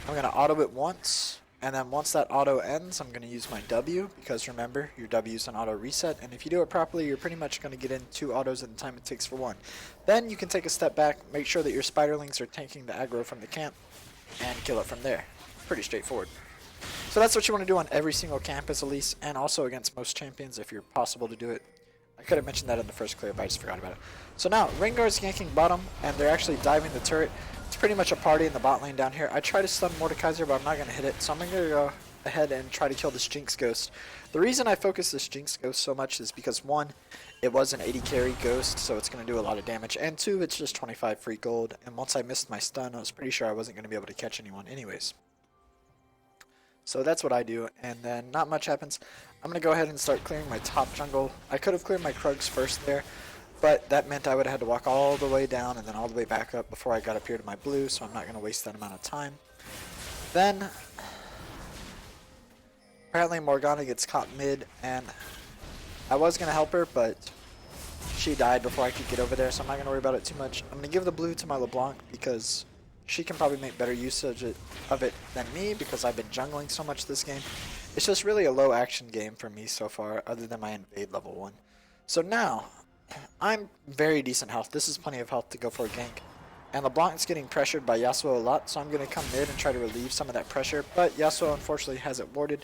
S1: I'm going to auto it once. And then once that auto ends, I'm going to use my W. Because remember, your W is an auto reset. And if you do it properly, you're pretty much going to get in 2 autos in the time it takes for 1. Then you can take a step back, make sure that your spiderlings are tanking the aggro from the camp, and kill it from there. Pretty straightforward. So that's what you want to do on every single camp as Elise, and also against most champions if you're possible to do it. I could have mentioned that in the first clear, but I just forgot about it. So now, Rengar's ganking bottom, and they're actually diving the turret. It's pretty much a party in the bot lane down here. I try to stun Mordekaiser, but I'm not going to hit it, so I'm going to go ahead and try to kill this Jinx Ghost. The reason I focus this Jinx Ghost so much is because 1, it was an 80 carry Ghost, so it's going to do a lot of damage, and 2, it's just 25 free gold, and once I missed my stun, I was pretty sure I wasn't going to be able to catch anyone anyways. So that's what I do, and then not much happens. I'm going to go ahead and start clearing my top jungle. I could have cleared my Krugs first there, but that meant I would have had to walk all the way down and then all the way back up before I got up here to my blue, so I'm not going to waste that amount of time. Then, apparently Morgana gets caught mid, and I was going to help her, but she died before I could get over there, so I'm not going to worry about it too much. I'm going to give the blue to my LeBlanc because she can probably make better usage of it than me because I've been jungling so much this game. It's just really a low action game for me so far, other than my invade level 1. So now, I'm very decent health. This is plenty of health to go for a gank. And LeBlanc's getting pressured by Yasuo a lot, so I'm going to come mid and try to relieve some of that pressure. But Yasuo unfortunately has it warded.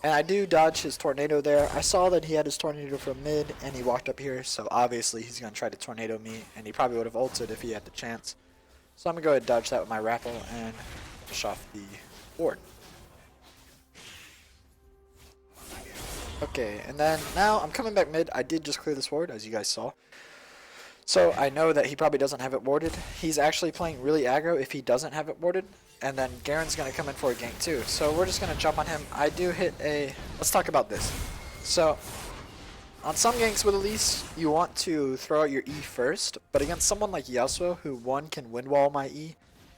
S1: And I do dodge his tornado there. I saw that he had his tornado from mid, and he walked up here, so obviously he's going to try to tornado me, and he probably would have ulted if he had the chance. So I'm going to go ahead and dodge that with my Rapple and finish off the ward. Okay, and then now I'm coming back mid. I did just clear this ward, as you guys saw. So I know that he probably doesn't have it warded. He's actually playing really aggro if he doesn't have it warded. And then Garen's going to come in for a gank too. So we're just going to jump on him. I do hit a... Let's talk about this. So, on some ganks with Elise, you want to throw out your E first. But against someone like Yasuo, who 1, can wind wall my E,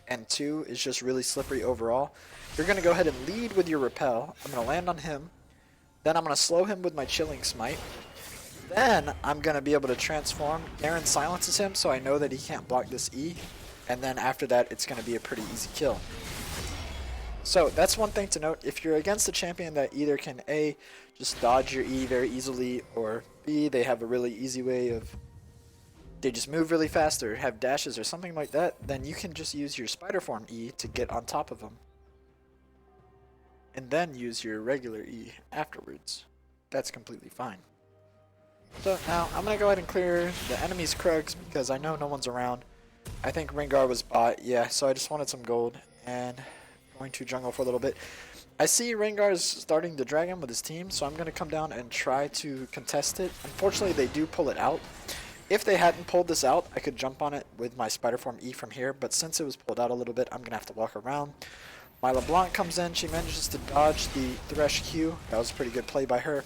S1: and 2, is just really slippery overall, you're going to go ahead and lead with your repel. I'm going to land on him. Then I'm going to slow him with my Chilling Smite. Then I'm going to be able to transform. Garen silences him, so I know that he can't block this E. And then after that, it's going to be a pretty easy kill. So that's one thing to note. If you're against a champion that either can A, just dodge your E very easily, or B, they have a really easy way of... They just move really fast or have dashes or something like that, then you can just use your Spider Form E to get on top of them. And then use your regular E afterwards. That's completely fine. So now I'm going to go ahead and clear the enemy's Krugs because I know no one's around. I think Rengar was bot, yeah, so I just wanted some gold and going to jungle for a little bit. I see Rengar's starting the dragon with his team, so I'm going to come down and try to contest it. Unfortunately, they do pull it out. If they hadn't pulled this out, I could jump on it with my Spider Form E from here, but since it was pulled out a little bit, I'm going to have to walk around. My LeBlanc comes in, she manages to dodge the Thresh Q. That was a pretty good play by her.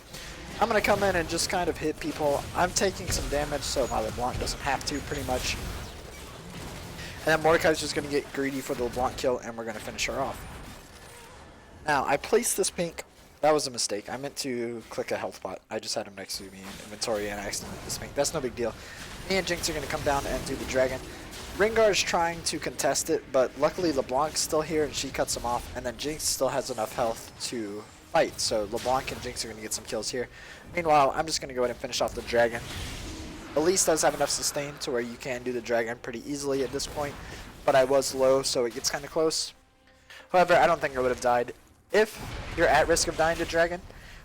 S1: I'm going to come in and just kind of hit people. I'm taking some damage, so my LeBlanc doesn't have to, pretty much. And then Mordekaiser's just going to get greedy for the LeBlanc kill, and we're going to finish her off. Now, I placed this pink. That was a mistake. I meant to click a health bot. I just had him next to me in inventory, and I accidentally hit this pink. That's no big deal. Me and Jinx are going to come down and do the dragon. Rengar's trying to contest it, but luckily LeBlanc's still here and she cuts him off, and then Jinx still has enough health to fight, so LeBlanc and Jinx are going to get some kills here. Meanwhile, I'm just going to go ahead and finish off the dragon. Elise does have enough sustain to where you can do the dragon pretty easily at this point, but I was low, so it gets kind of close. However, I don't think I would have died. If you're at risk of dying to dragon,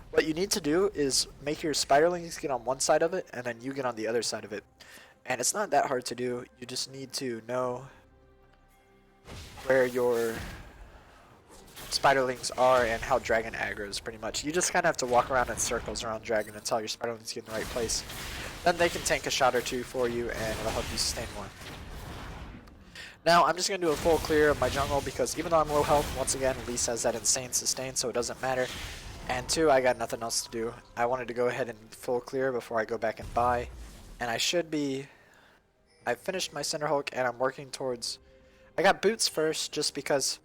S1: what you need to do is make your spiderlings get on one side of it, and then you get on the other side of it. And it's not that hard to do, you just need to know where your spiderlings are and how dragon aggroes pretty much. You just kind of have to walk around in circles around dragon until your spiderlings get in the right place. Then they can tank a shot or two for you and it'll help you sustain more. Now I'm just going to do a full clear of my jungle because even though I'm low health, once again Elise has that insane sustain, so it doesn't matter. And two, I got nothing else to do. I wanted to go ahead and full clear before I go back and buy. And I finished my Cinder Hulk and I'm working towards... I got boots first just because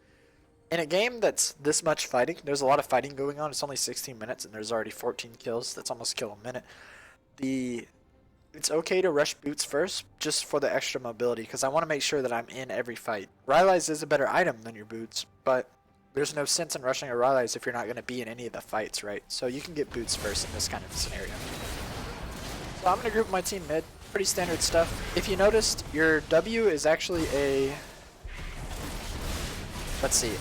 S1: in a game that's this much fighting, there's a lot of fighting going on. It's only 16 minutes and there's already 14 kills. That's almost a kill a minute. It's okay to rush boots first just for the extra mobility because I want to make sure that I'm in every fight. Rylai's is a better item than your boots, but there's no sense in rushing a Rylai's if you're not going to be in any of the fights, right? So you can get boots first in this kind of scenario. So I'm going to group my team mid. Pretty standard stuff. If you noticed, your W is actually a... Let's see.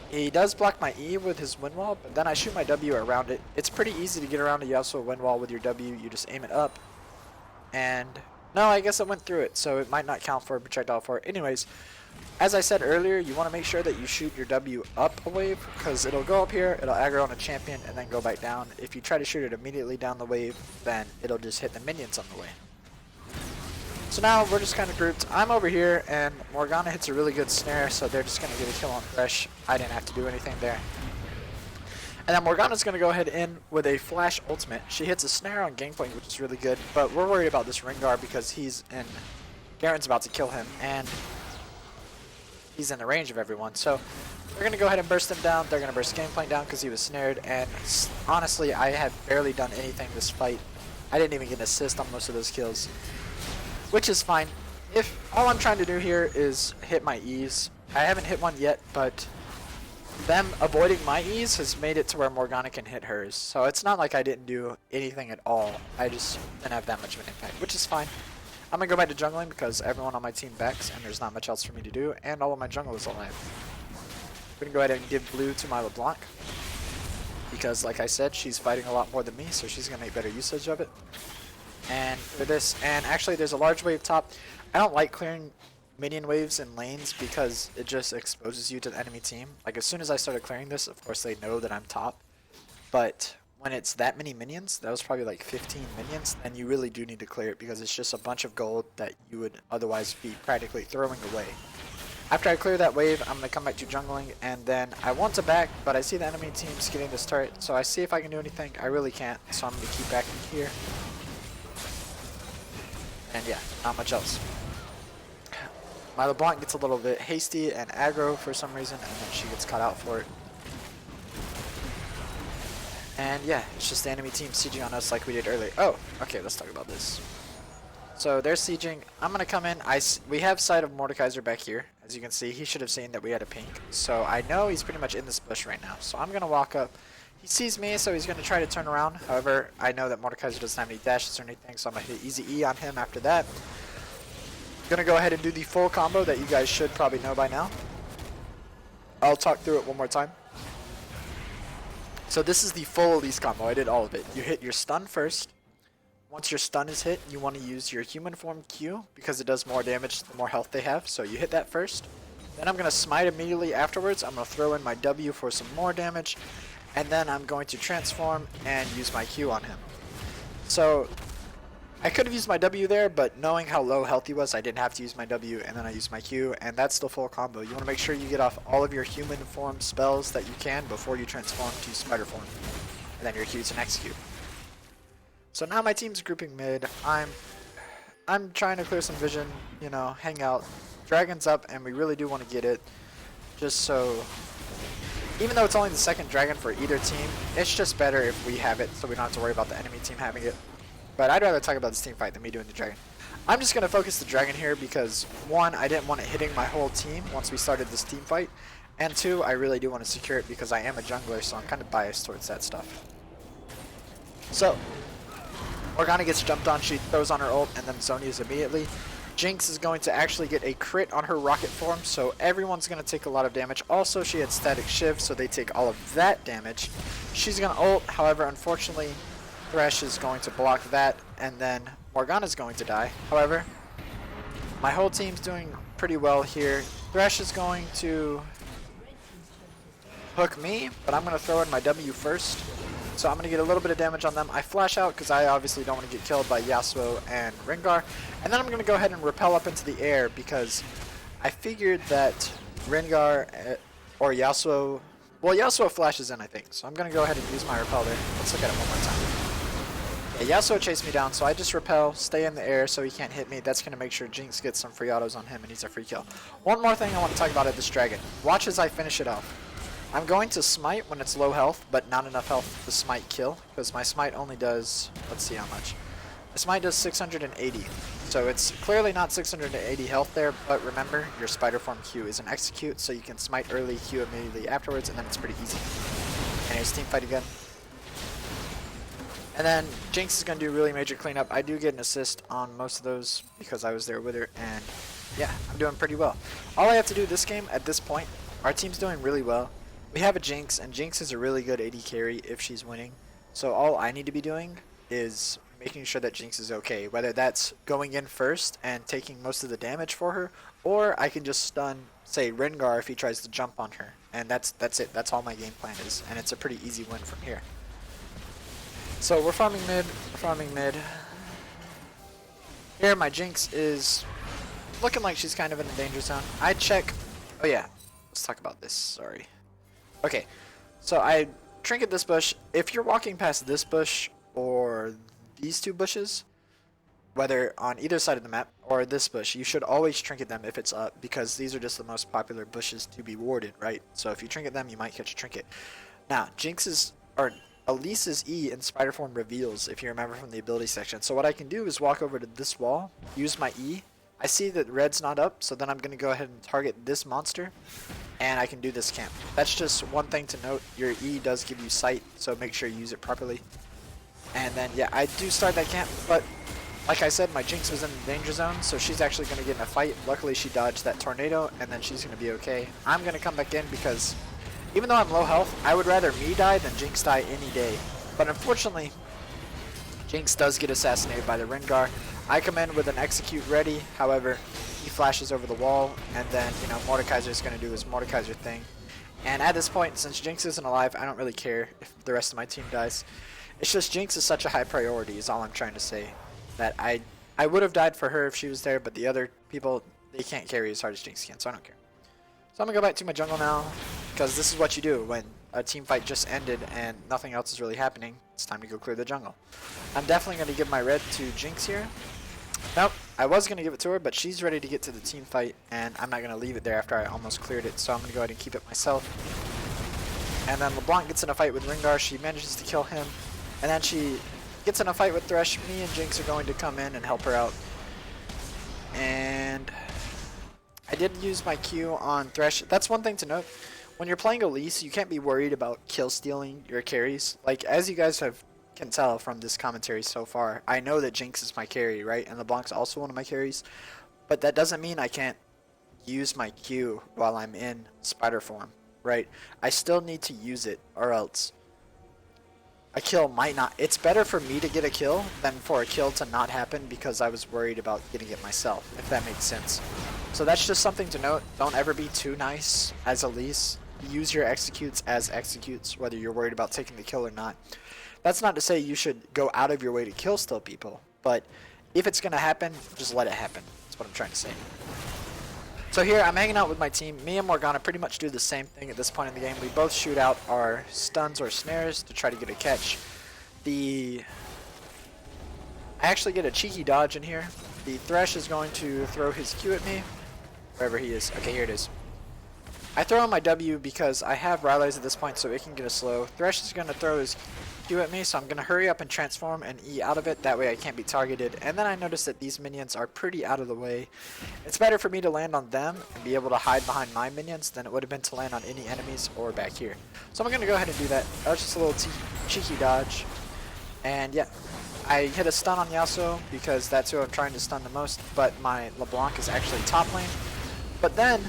S1: He does block my E with his wind wall, but then I shoot my W around it. It's pretty easy to get around a Yasuo wind wall with your W. You just aim it up. And... No, I guess it went through it, so it might not count for a projectile for it. Anyways, as I said earlier, you want to make sure that you shoot your W up a wave, because it'll go up here, it'll aggro on a champion, and then go back down. If you try to shoot it immediately down the wave, then it'll just hit the minions on the way. So now we're just kind of grouped. I'm over here, and Morgana hits a really good snare, so they're just going to get a kill on Thresh. I didn't have to do anything there. And then Morgana's going to go ahead in with a flash ultimate. She hits a snare on Gangplank, which is really good, but we're worried about this Rengar because he's in... Garen's about to kill him, and he's in the range of everyone. So we're going to go ahead and burst him down. They're going to burst Gangplank down because he was snared, and honestly, I have barely done anything this fight. I didn't even get an assist on most of those kills, which is fine. If all I'm trying to do here is hit my E's, I haven't hit one yet, but them avoiding my E's has made it to where Morgana can hit hers. So it's not like I didn't do anything at all. I just didn't have that much of an impact, which is fine. I'm going to go back to jungling because everyone on my team backs and there's not much else for me to do, and all of my jungle is alive. I'm going to go ahead and give blue to my LeBlanc because, like I said, she's fighting a lot more than me, so she's going to make better usage of it. And for this, and actually there's a large wave top. I don't like clearing minion waves in lanes because it just exposes you to the enemy team. Like as soon as I started clearing this, of course they know that I'm top. But when it's that many minions, that was probably like 15 minions, then you really do need to clear it because it's just a bunch of gold that you would otherwise be practically throwing away. After I clear that wave, I'm going to come back to jungling, and then I want to back, but I see the enemy team's getting this turret, so I see if I can do anything. I really can't, so I'm going to keep backing here. And yeah, not much else. My LeBlanc gets a little bit hasty and aggro for some reason, and then she gets caught out for it. And yeah, it's just the enemy team sieging on us like we did earlier. Oh, okay, let's talk about this. So they're sieging. I'm going to come in. We have sight of Mordekaiser back here. As you can see, he should have seen that we had a pink. So I know he's pretty much in this bush right now. So I'm going to walk up. He sees me, so he's going to try to turn around. However, I know that Mordekaiser doesn't have any dashes or anything, so I'm going to hit easy E on him after that. Going to go ahead and do the full combo that you guys should probably know by now. I'll talk through it one more time. So this is the full Elise combo. I did all of it. You hit your stun first. Once your stun is hit, you want to use your human form Q because it does more damage the more health they have. So you hit that first. Then I'm going to smite immediately afterwards. I'm going to throw in my W for some more damage. And then I'm going to transform and use my Q on him. So I could have used my W there, but knowing how low health he was, I didn't have to use my W, and then I used my Q, and that's the full combo. You want to make sure you get off all of your human form spells that you can before you transform to spider form, and then your Q to execute. So now my team's grouping mid. I'm trying to clear some vision, you know, hang out. Dragon's up, and we really do want to get it, just so... Even though it's only the second dragon for either team, it's just better if we have it so we don't have to worry about the enemy team having it. But I'd rather talk about this team fight than me doing the dragon. I'm just going to focus the dragon here because, one, I didn't want it hitting my whole team once we started this team fight, and two, I really do want to secure it because I am a jungler, so I'm kind of biased towards that stuff. So, Morgana gets jumped on, she throws on her ult, and then Zhonya's immediately. Jinx is going to actually get a crit on her rocket form, so everyone's going to take a lot of damage. Also, she had static shiv, so they take all of that damage. She's going to ult, however, unfortunately, Thresh is going to block that, and then Morgana's going to die. However, my whole team's doing pretty well here. Thresh is going to hook me, but I'm going to throw in my W first. So I'm going to get a little bit of damage on them. I flash out because I obviously don't want to get killed by Yasuo and Rengar. And then I'm going to go ahead and repel up into the air because I figured that Rengar or Yasuo... Well, Yasuo flashes in, I think. So I'm going to go ahead and use my repel there. Let's look at it one more time. Yeah, Yasuo chased me down, so I just repel, stay in the air so he can't hit me. That's going to make sure Jinx gets some free autos on him and he's a free kill. One more thing I want to talk about at this dragon. Watch as I finish it off. I'm going to smite when it's low health, but not enough health to smite kill, because my smite only does, let's see how much. My smite does 680, so it's clearly not 680 health there, but remember, your spider form Q is an execute, so you can smite early, Q immediately afterwards, and then it's pretty easy. Anyways, team fight again. And then Jinx is going to do really major cleanup. I do get an assist on most of those because I was there with her, and yeah, I'm doing pretty well. All I have to do this game, at this point, our team's doing really well. We have a Jinx, and Jinx is a really good AD carry if she's winning. So all I need to be doing is making sure that Jinx is okay. Whether that's going in first and taking most of the damage for her, or I can just stun, say, Rengar if he tries to jump on her. And that's it. That's all my game plan is. And it's a pretty easy win from here. So we're farming mid. We're farming mid. Here my Jinx is looking like she's kind of in the danger zone. I check... Oh yeah. Let's talk about this. Sorry. Okay, so I trinket this bush. If you're walking past this bush or these two bushes, whether on either side of the map or this bush, you should always trinket them if it's up because these are just the most popular bushes to be warded, right? So if you trinket them, you might catch a trinket. Now, Elise's E in spider form reveals, if you remember from the ability section. So what I can do is walk over to this wall, use my E. I see that red's not up, so then I'm going to go ahead and target this monster, and I can do this camp. That's just one thing to note. Your E does give you sight, so make sure you use it properly. And then, yeah, I do start that camp, but like I said, my Jinx was in the danger zone, so she's actually going to get in a fight. Luckily, she dodged that tornado, and then she's going to be okay. I'm going to come back in because even though I'm low health, I would rather me die than Jinx die any day. But unfortunately, Jinx does get assassinated by the Rengar. I come in with an execute ready, however, he flashes over the wall, and then, you know, Mordekaiser's going to do his Mordekaiser thing. And at this point, since Jinx isn't alive, I don't really care if the rest of my team dies. It's just Jinx is such a high priority is all I'm trying to say. That I would have died for her if she was there, but the other people, they can't carry as hard as Jinx can, so I don't care. So I'm going to go back to my jungle now, because this is what you do when a team fight just ended and nothing else is really happening. It's time to go clear the jungle. I'm definitely going to give my red to Jinx here. Nope, I was going to give it to her, but she's ready to get to the team fight, and I'm not going to leave it there after I almost cleared it, so I'm going to go ahead and keep it myself. And then LeBlanc gets in a fight with Rengar, she manages to kill him, and then she gets in a fight with Thresh. Me and Jinx are going to come in and help her out. And I did use my Q on Thresh. That's one thing to note. When you're playing Elise, you can't be worried about kill stealing your carries. Like, as you guys can tell from this commentary so far, I know that Jinx is my carry, right? And LeBlanc's also one of my carries. But that doesn't mean I can't use my Q while I'm in spider form, right? I still need to use it, or else a kill might not... It's better for me to get a kill than for a kill to not happen because I was worried about getting it myself, if that makes sense. So that's just something to note. Don't ever be too nice as Elise. Use your executes as executes, whether you're worried about taking the kill or not. That's not to say you should go out of your way to kill still people, but if it's going to happen, just let it happen. That's what I'm trying to say. So here, I'm hanging out with my team. Me and Morgana pretty much do the same thing at this point in the game. We both shoot out our stuns or snares to try to get a catch. I actually get a cheeky dodge in here. The Thresh is going to throw his Q at me, wherever he is. Okay, here it is. I throw on my W because I have Rylai's at this point, so it can get a slow. Thresh is going to throw his Q at me, so I'm going to hurry up and transform and E out of it. That way I can't be targeted. And then I notice that these minions are pretty out of the way. It's better for me to land on them and be able to hide behind my minions than it would have been to land on any enemies or back here. So I'm going to go ahead and do that. That was just a little cheeky dodge. And yeah, I hit a stun on Yasuo because that's who I'm trying to stun the most, but my LeBlanc is actually top lane. But then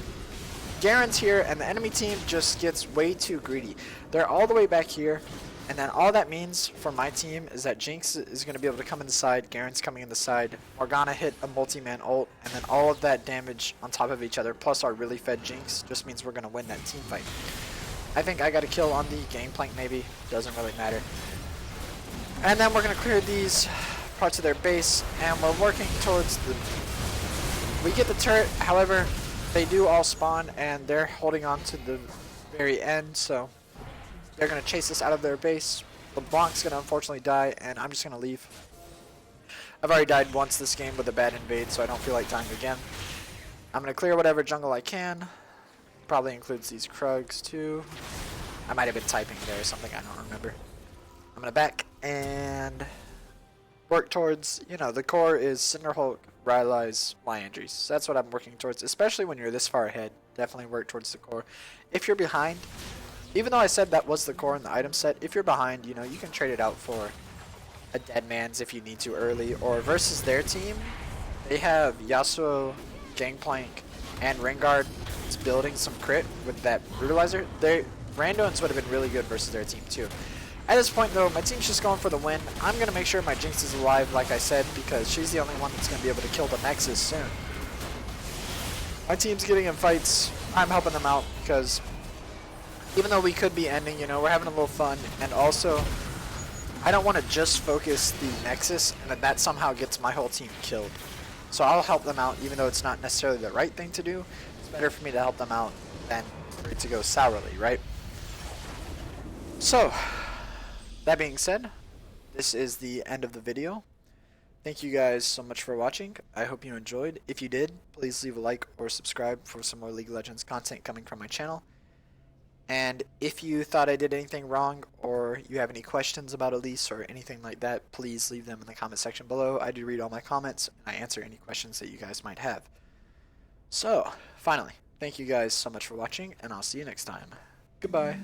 S1: Garen's here, and the enemy team just gets way too greedy. They're all the way back here, and then all that means for my team is that Jinx is going to be able to come in the side, Garen's coming in the side, Morgana hit a multi-man ult, and then all of that damage on top of each other, plus our really fed Jinx, just means we're going to win that team fight. I think I got a kill on the Gangplank maybe, doesn't really matter. And then we're going to clear these parts of their base, and we're working towards the... We get the turret, however, they do all spawn, and they're holding on to the very end, so they're going to chase us out of their base. LeBlanc's going to unfortunately die, and I'm just going to leave. I've already died once this game with a bad invade, so I don't feel like dying again. I'm going to clear whatever jungle I can. Probably includes these Krugs, too. I might have been typing there or something, I don't remember. I'm going to back and work towards, you know, the core is Cinderhulk, Rylai's, Liandry's. So that's what I'm working towards, especially when you're this far ahead. Definitely work towards the core. If you're behind, even though I said that was the core in the item set, if you're behind, you know, you can trade it out for a dead man's if you need to early, or versus their team, they have Yasuo, Gangplank, and Rengar building some crit with that brutalizer. Randoans would have been really good versus their team too. At this point though, my team's just going for the win. I'm going to make sure my Jinx is alive like I said, because she's the only one that's going to be able to kill the Nexus soon. My team's getting in fights. I'm helping them out because even though we could be ending, you know, we're having a little fun, and also I don't want to just focus the Nexus and then that somehow gets my whole team killed. So I'll help them out even though it's not necessarily the right thing to do. It's better for me to help them out than for it to go sourly, right? So that being said, this is the end of the video. Thank you guys so much for watching. I hope you enjoyed. If you did, please leave a like or subscribe for some more League of Legends content coming from my channel. And if you thought I did anything wrong or you have any questions about Elise or anything like that, please leave them in the comment section below. I do read all my comments and I answer any questions that you guys might have. So, finally, thank you guys so much for watching, and I'll see you next time. Goodbye.